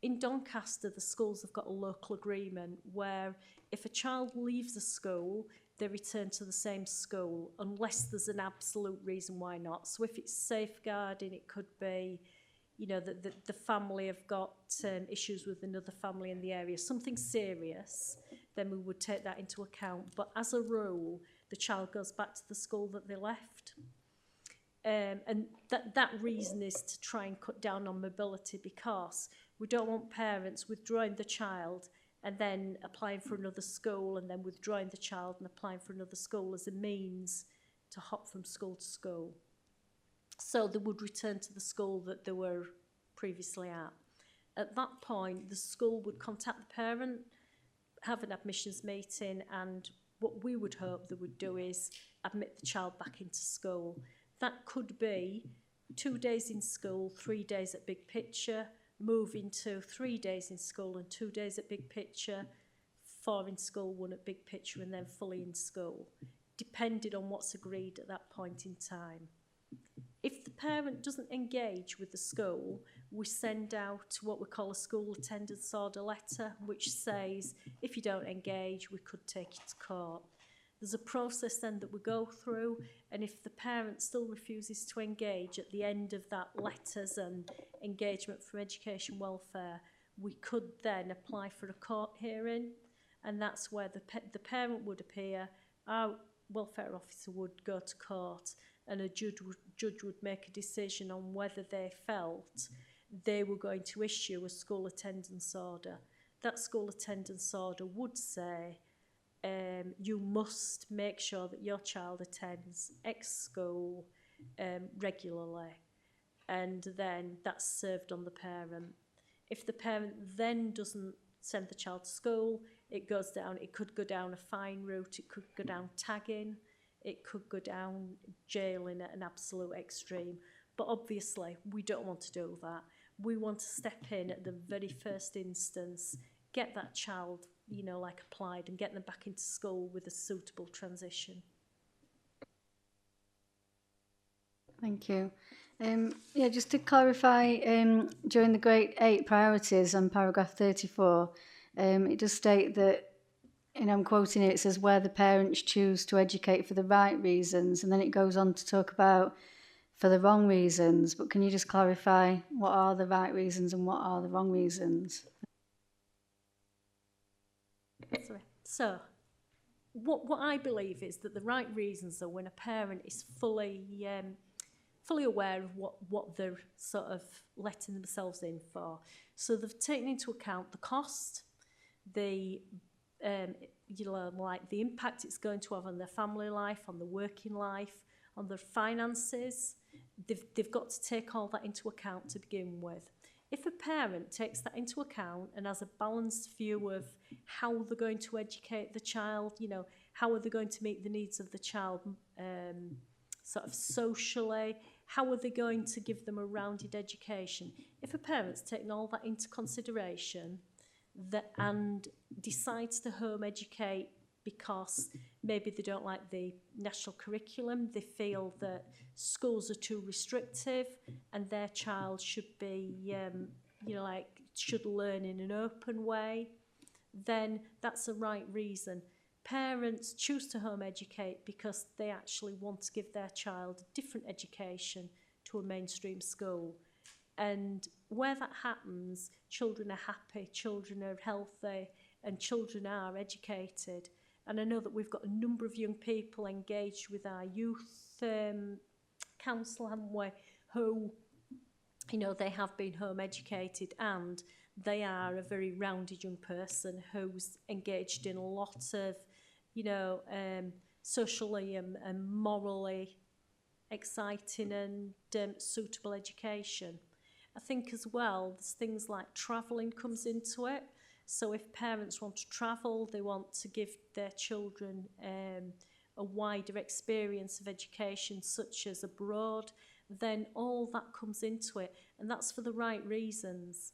In Doncaster, the schools have got a local agreement where if a child leaves a school, they return to the same school unless there's an absolute reason why not. So if it's safeguarding, it could be, you know, that the family have got issues with another family in the area, something serious, then we would take that into account. But as a rule, the child goes back to the school that they left. And that reason is to try and cut down on mobility, because we don't want parents withdrawing the child and then applying for another school and then withdrawing the child and applying for another school as a means to hop from school to school. So they would return to the school that they were previously at. At that point, the school would contact the parent, have an admissions meeting, and what we would hope they would do is admit the child back into school. That could be 2 days in school, 3 days at Big Picture, moving to 3 days in school and 2 days at Big Picture, 4 in school, 1 at Big Picture, and then fully in school, depending on what's agreed at that point in time. If the parent doesn't engage with the school, we send out what we call a school attendance order letter, which says, if you don't engage, we could take you to court. There's a process then that we go through, and if the parent still refuses to engage at the end of that letters and engagement from education welfare, we could then apply for a court hearing, and that's where the parent would appear, our welfare officer would go to court, and a judge would make a decision on whether they felt they were going to issue a school attendance order. That school attendance order would say, you must make sure that your child attends X school regularly, and then that's served on the parent. If the parent then doesn't send the child to school, it goes down, it could go down a fine route, it could go down tagging, it could go down jailing at an absolute extreme. But obviously, we don't want to do that. We want to step in at the very first instance, get that child, you know, like applied, and get them back into school with a suitable transition. Thank you. Yeah, just to clarify, during the Grade 8 priorities on paragraph 34, it does state that, and I'm quoting it, it says where the parents choose to educate for the right reasons, and then it goes on to talk about for the wrong reasons. But can you just clarify what are the right reasons and what are the wrong reasons? Sorry. So, what I believe is that the right reasons are when a parent is fully aware of what they're sort of letting themselves in for. So they've taken into account the cost, the like the impact it's going to have on their family life, on their working life, on their finances. They've got to take all that into account to begin with. If a parent takes that into account and has a balanced view of how they're going to educate the child, you know, how are they going to meet the needs of the child sort of socially, how are they going to give them a rounded education? If a parent's taken all that into consideration and decides to home educate because maybe they don't like the national curriculum, they feel that schools are too restrictive and their child should be, should learn in an open way, then that's the right reason. Parents choose to home educate because they actually want to give their child a different education to a mainstream school. And where that happens, children are happy, children are healthy, and children are educated. And I know that we've got a number of young people engaged with our youth council, haven't we, who, you know, they have been home educated and they are a very rounded young person who's engaged in a lot of, you know, socially and morally exciting and suitable education. I think as well, there's things like travelling comes into it. So if parents want to travel, they want to give their children a wider experience of education, such as abroad, then all that comes into it. And that's for the right reasons.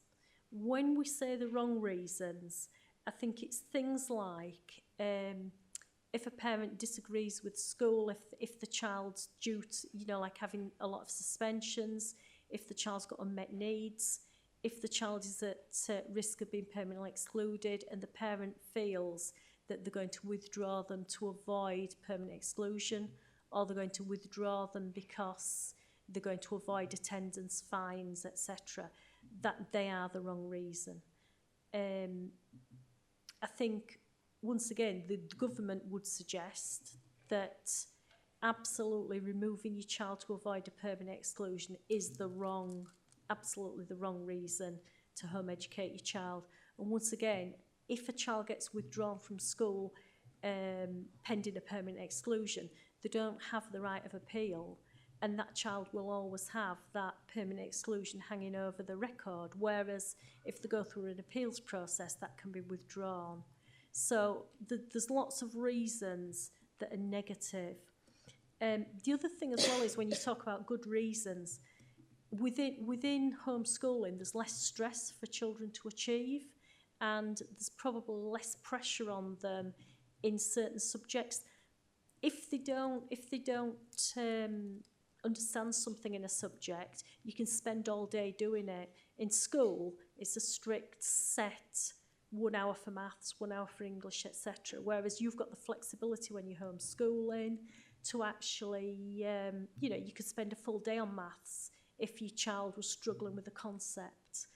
When we say the wrong reasons, I think it's things like if a parent disagrees with school, if the child's due to, you know, like having a lot of suspensions, if the child's got unmet needs, if the child is at risk of being permanently excluded and the parent feels that they're going to withdraw them to avoid permanent exclusion, or they're going to withdraw them because they're going to avoid attendance, fines, etc., that they are the wrong reason. I think, once again, the government would suggest that absolutely removing your child to avoid a permanent exclusion is absolutely the wrong reason to home educate your child. And once again, if a child gets withdrawn from school pending a permanent exclusion, they don't have the right of appeal, and that child will always have that permanent exclusion hanging over the record, whereas if they go through an appeals process, that can be withdrawn. So there's lots of reasons that are negative. The other thing as well is when you talk about good reasons, within homeschooling, there's less stress for children to achieve, and there's probably less pressure on them in certain subjects. If they don't understand something in a subject, you can spend all day doing it. In school, it's a strict set 1 hour for maths, 1 hour for English, etc. Whereas you've got the flexibility when you're homeschooling to actually, you could spend a full day on maths if your child was struggling with a concept.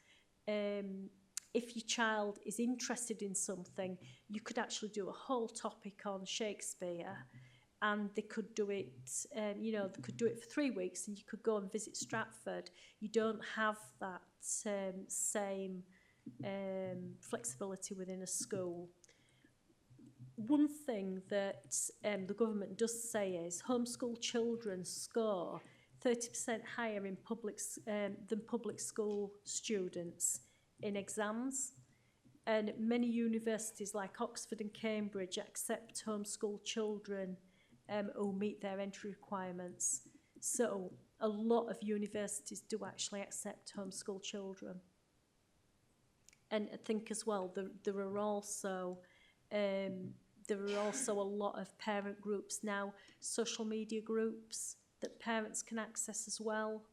If your child is interested in something, you could actually do a whole topic on Shakespeare, and they could do it, they could do it for 3 weeks, and you could go and visit Stratford. You don't have that same flexibility within a school. One thing that the government does say is homeschool children score 30% higher in than public school students in exams, and many universities like Oxford and Cambridge accept homeschool children who meet their entry requirements. So a lot of universities do actually accept homeschool children. And I think as well there are also a lot of parent groups now, social media groups that parents can access as well.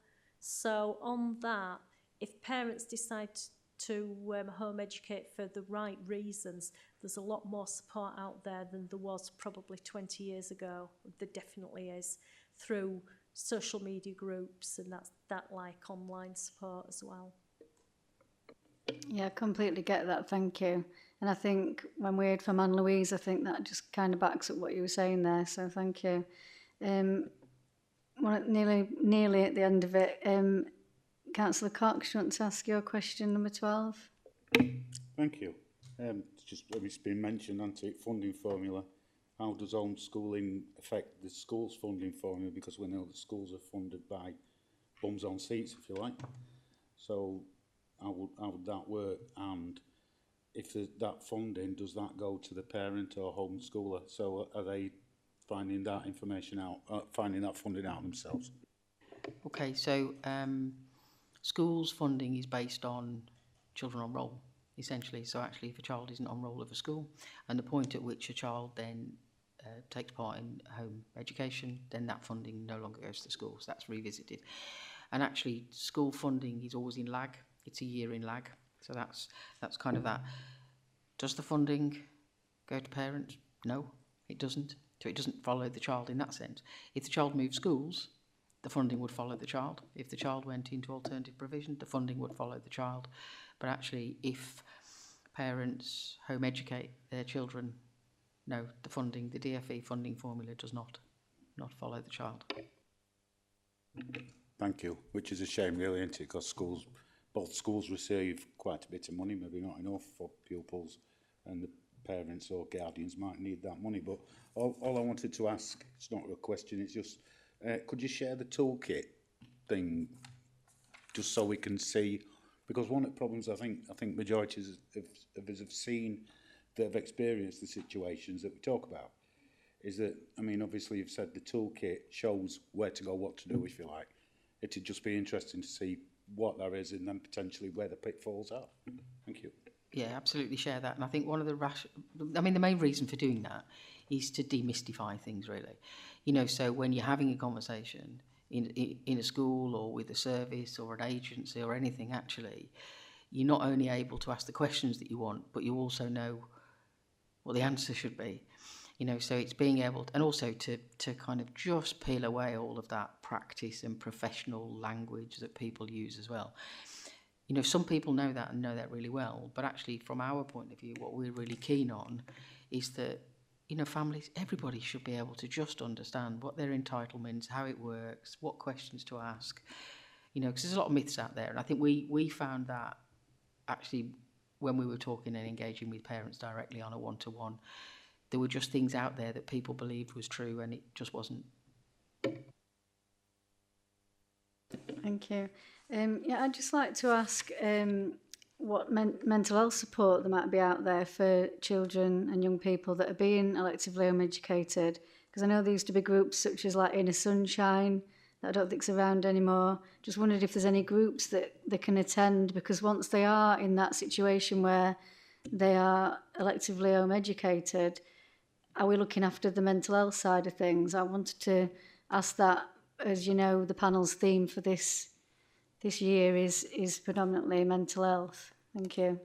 So on that, if parents decide to home educate for the right reasons, there's a lot more support out there than there was probably 20 years ago. There definitely is, through social media groups and that like online support as well. Yeah, I completely get that, thank you. And I think when we heard from Anne-Louise, I think that just kind of backs up what you were saying there, so thank you. We're nearly at the end of it. Councillor Cox, you want to ask your question number 12? Thank you. It's been mentioned, hasn't it, funding formula. How does homeschooling affect the school's funding formula? Because we know the schools are funded by bums on seats, if you like. So how would that work? And if that funding, does that go to the parent or homeschooler? So are they finding that information out, finding that funding out themselves? Okay, so schools funding is based on children on roll, essentially. So actually, if a child isn't on roll of a school, and the point at which a child then takes part in home education, then that funding no longer goes to the school. So that's revisited. And actually, school funding is always in lag. It's a year in lag. So that's kind of that. Does the funding go to parents? No, it doesn't. So it doesn't follow the child in that sense. If the child moved schools, the funding would follow the child. If the child went into alternative provision, the funding would follow the child. But actually, if parents home educate their children, no, the DFE funding formula does not follow the child. Thank you, which is a shame really, isn't it? Because both schools receive quite a bit of money, maybe not enough for pupils, and the parents or guardians might need that money. But all I wanted to ask, it's not a question, it's just, could you share the toolkit thing, just so we can see? Because one of the problems I think majority of us have seen, that have experienced the situations that we talk about, is that, I mean, obviously you've said the toolkit shows where to go, what to do, if you like. It'd just be interesting to see what there is and then potentially where the pitfalls are. Thank you. Yeah, absolutely share that. And I think one of the main reason for doing that is to demystify things, really. You know, so when you're having a conversation in a school or with a service or an agency or anything, actually, you're not only able to ask the questions that you want, but you also know what the answer should be. You know, so it's being able to, and also to kind of just peel away all of that practice and professional language that people use as well. You know, some people know that and know that really well, but actually from our point of view, what we're really keen on is that, you know, families, everybody should be able to just understand what their entitlements, how it works, what questions to ask, you know, because there's a lot of myths out there. And I think we found that actually when we were talking and engaging with parents directly on a one-to-one, there were just things out there that people believed was true and it just wasn't. Thank you. Yeah, I'd just like to ask what mental health support there might be out there for children and young people that are being electively home educated. Because I know there used to be groups such as like Inner Sunshine that I don't think's around anymore. Just wondered if there's any groups that they can attend, because once they are in that situation where they are electively home educated, are we looking after the mental health side of things? I wanted to ask that, as you know, the panel's theme for this year is predominantly mental health. Thank you.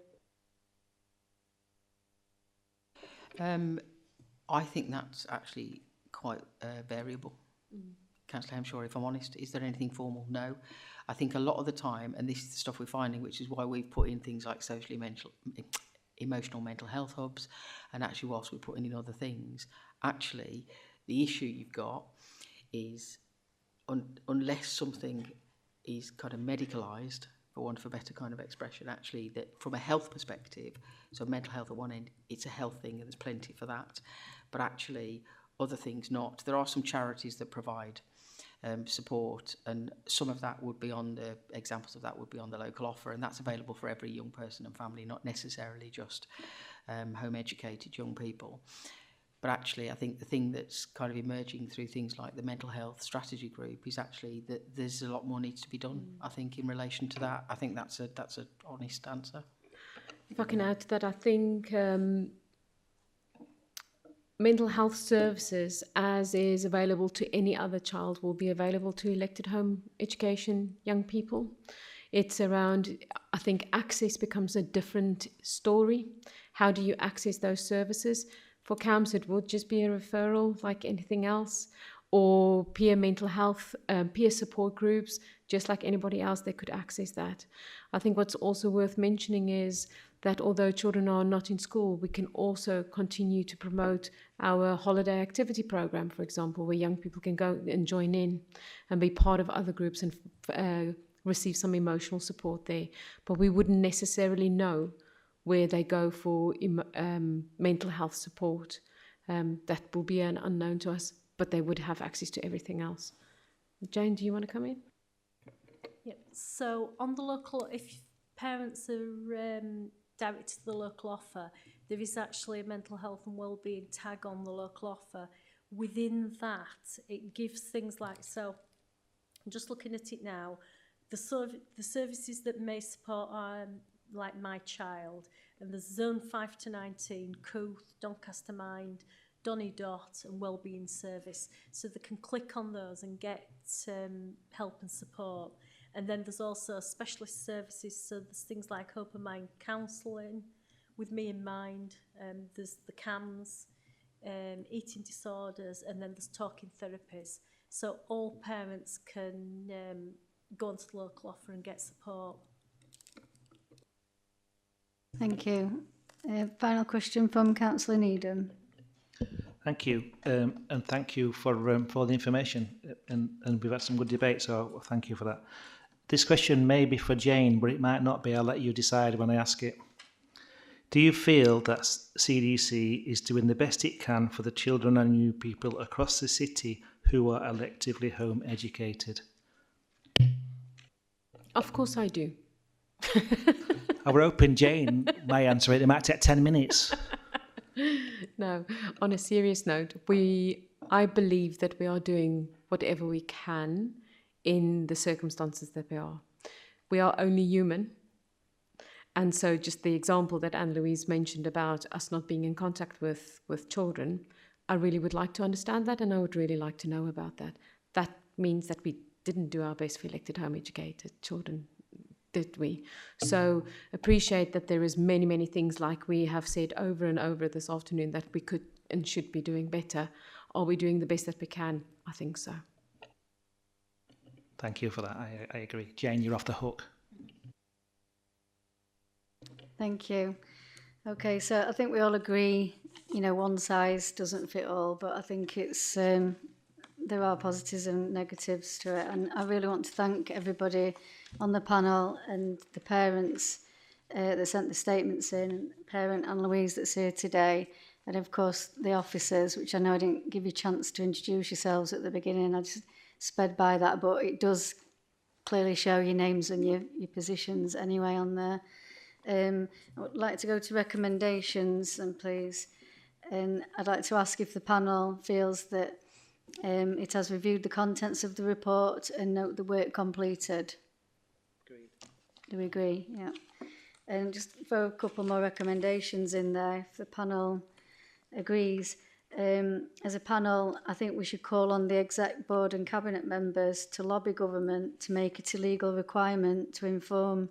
I think that's actually quite variable. Councillor Hemshaw, if I'm honest, is there anything formal? No. I think a lot of the time, and this is the stuff we're finding, which is why we've put in things like emotional mental health hubs, and actually whilst we're putting in other things, actually the issue you've got is unless something is kind of medicalised, for want of a better kind of expression, actually that from a health perspective, so mental health at one end, it's a health thing and there's plenty for that, but actually other things not. There are some charities that provide support, and some of that would be on the examples of that would be on the local offer, and that's available for every young person and family, not necessarily just home educated young people. But actually I think the thing that's kind of emerging through things like the mental health strategy group is actually that there's a lot more needs to be done, I think, in relation to that. I think that's a honest answer. If I can add to that, I think mental health services, as is available to any other child, will be available to elected home education young people. It's around, I think access becomes a different story. How do you access those services? For CAMS, it would just be a referral like anything else, or peer mental health, peer support groups, just like anybody else, they could access that. I think what's also worth mentioning is that although children are not in school, we can also continue to promote our holiday activity program, for example, where young people can go and join in and be part of other groups and receive some emotional support there. But we wouldn't necessarily know where they go for mental health support. That will be an unknown to us, but they would have access to everything else. Jane, do you want to come in? Yeah, so on the local, if parents are directed to the local offer, there is actually a mental health and wellbeing tag on the local offer. Within that, it gives things like, so I'm just looking at it now, the services that may support like My Child, and there's Zone 5 to 19, Cooth, Doncaster Mind, Donny Dot and Wellbeing Service. So they can click on those and get help and support. And then there's also specialist services, so there's things like open mind counselling, with me in mind, there's the CAMS, eating disorders, and then there's talking therapies. So all parents can go onto the local offer and get support. Thank you. Final question from Councillor Needham. Thank you, and thank you for the information, and we've had some good debate, so thank you for that. This question may be for Jane, but it might not be. I'll let you decide when I ask it. Do you feel that CDC is doing the best it can for the children and young people across the city who are electively home educated? Of course I do. I were hoping Jane might answer it. It might take 10 minutes. No, on a serious note, I believe that we are doing whatever we can in the circumstances that we are. We are only human. And so just the example that Anne-Louise mentioned about us not being in contact with children, I really would like to understand that, and I would really like to know about that. That means that we didn't do our best for elected home educated children. did we? So appreciate that there is many things, like we have said over and over this afternoon, that we could and should be doing better. Are we doing the best that we can? I think so. Thank you for that. I agree. Jane, you're off the hook. Thank you. Okay, so I think we all agree, you know, one size doesn't fit all, but I think it's there are positives and negatives to it, and I really want to thank everybody on the panel and the parents that sent the statements in, and parent Anne-Louise that's here today, and of course the officers, which I know I didn't give you a chance to introduce yourselves at the beginning. I just sped by that, but it does clearly show your names and your positions anyway on there. I would like to go to recommendations, then, please. And I'd like to ask if the panel feels that it has reviewed the contents of the report and note the work completed. Agreed. Do we agree? Yeah. And just throw a couple more recommendations in there if the panel agrees. As a panel, I think we should call on the exec board and cabinet members to lobby government to make it a legal requirement to inform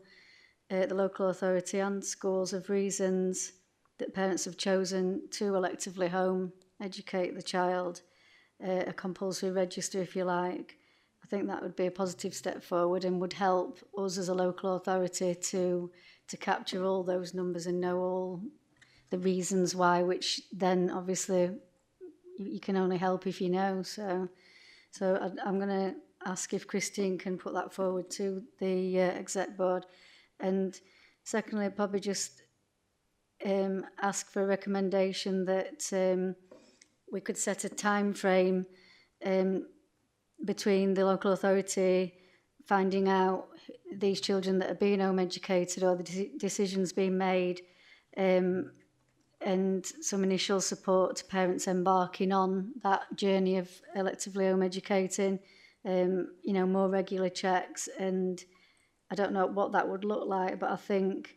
the local authority and schools of reasons that parents have chosen to electively home educate the child, a compulsory register if you like. I think that would be a positive step forward and would help us as a local authority to capture all those numbers and know all the reasons why, which then obviously you can only help if you know. So I'm going to ask if Christine can put that forward to the exec board. And secondly, probably just ask for a recommendation that we could set a time frame between the local authority finding out these children that are being home educated or the decisions being made, and some initial support to parents embarking on that journey of electively home educating, you know, more regular checks. And I don't know what that would look like, but I think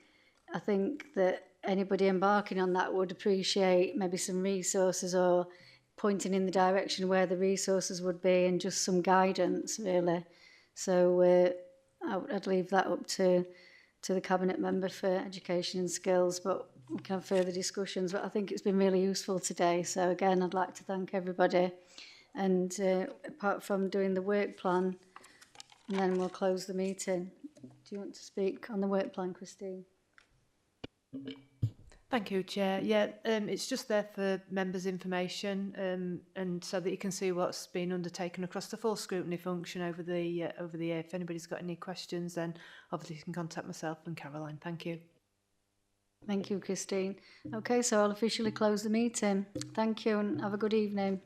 that anybody embarking on that would appreciate maybe some resources or pointing in the direction where the resources would be and just some guidance, really. So I'd leave that up to the cabinet member for education and skills, but we can have further discussions. But I think it's been really useful today. So again, I'd like to thank everybody. And apart from doing the work plan, and then we'll close the meeting. Do you want to speak on the work plan, Christine? Thank you, Chair. Yeah, it's just there for members' information, and so that you can see what's been undertaken across the full scrutiny function over the year. If anybody's got any questions, then obviously you can contact myself and Caroline. Thank you. Thank you, Christine. Okay, so I'll officially close the meeting. Thank you and have a good evening.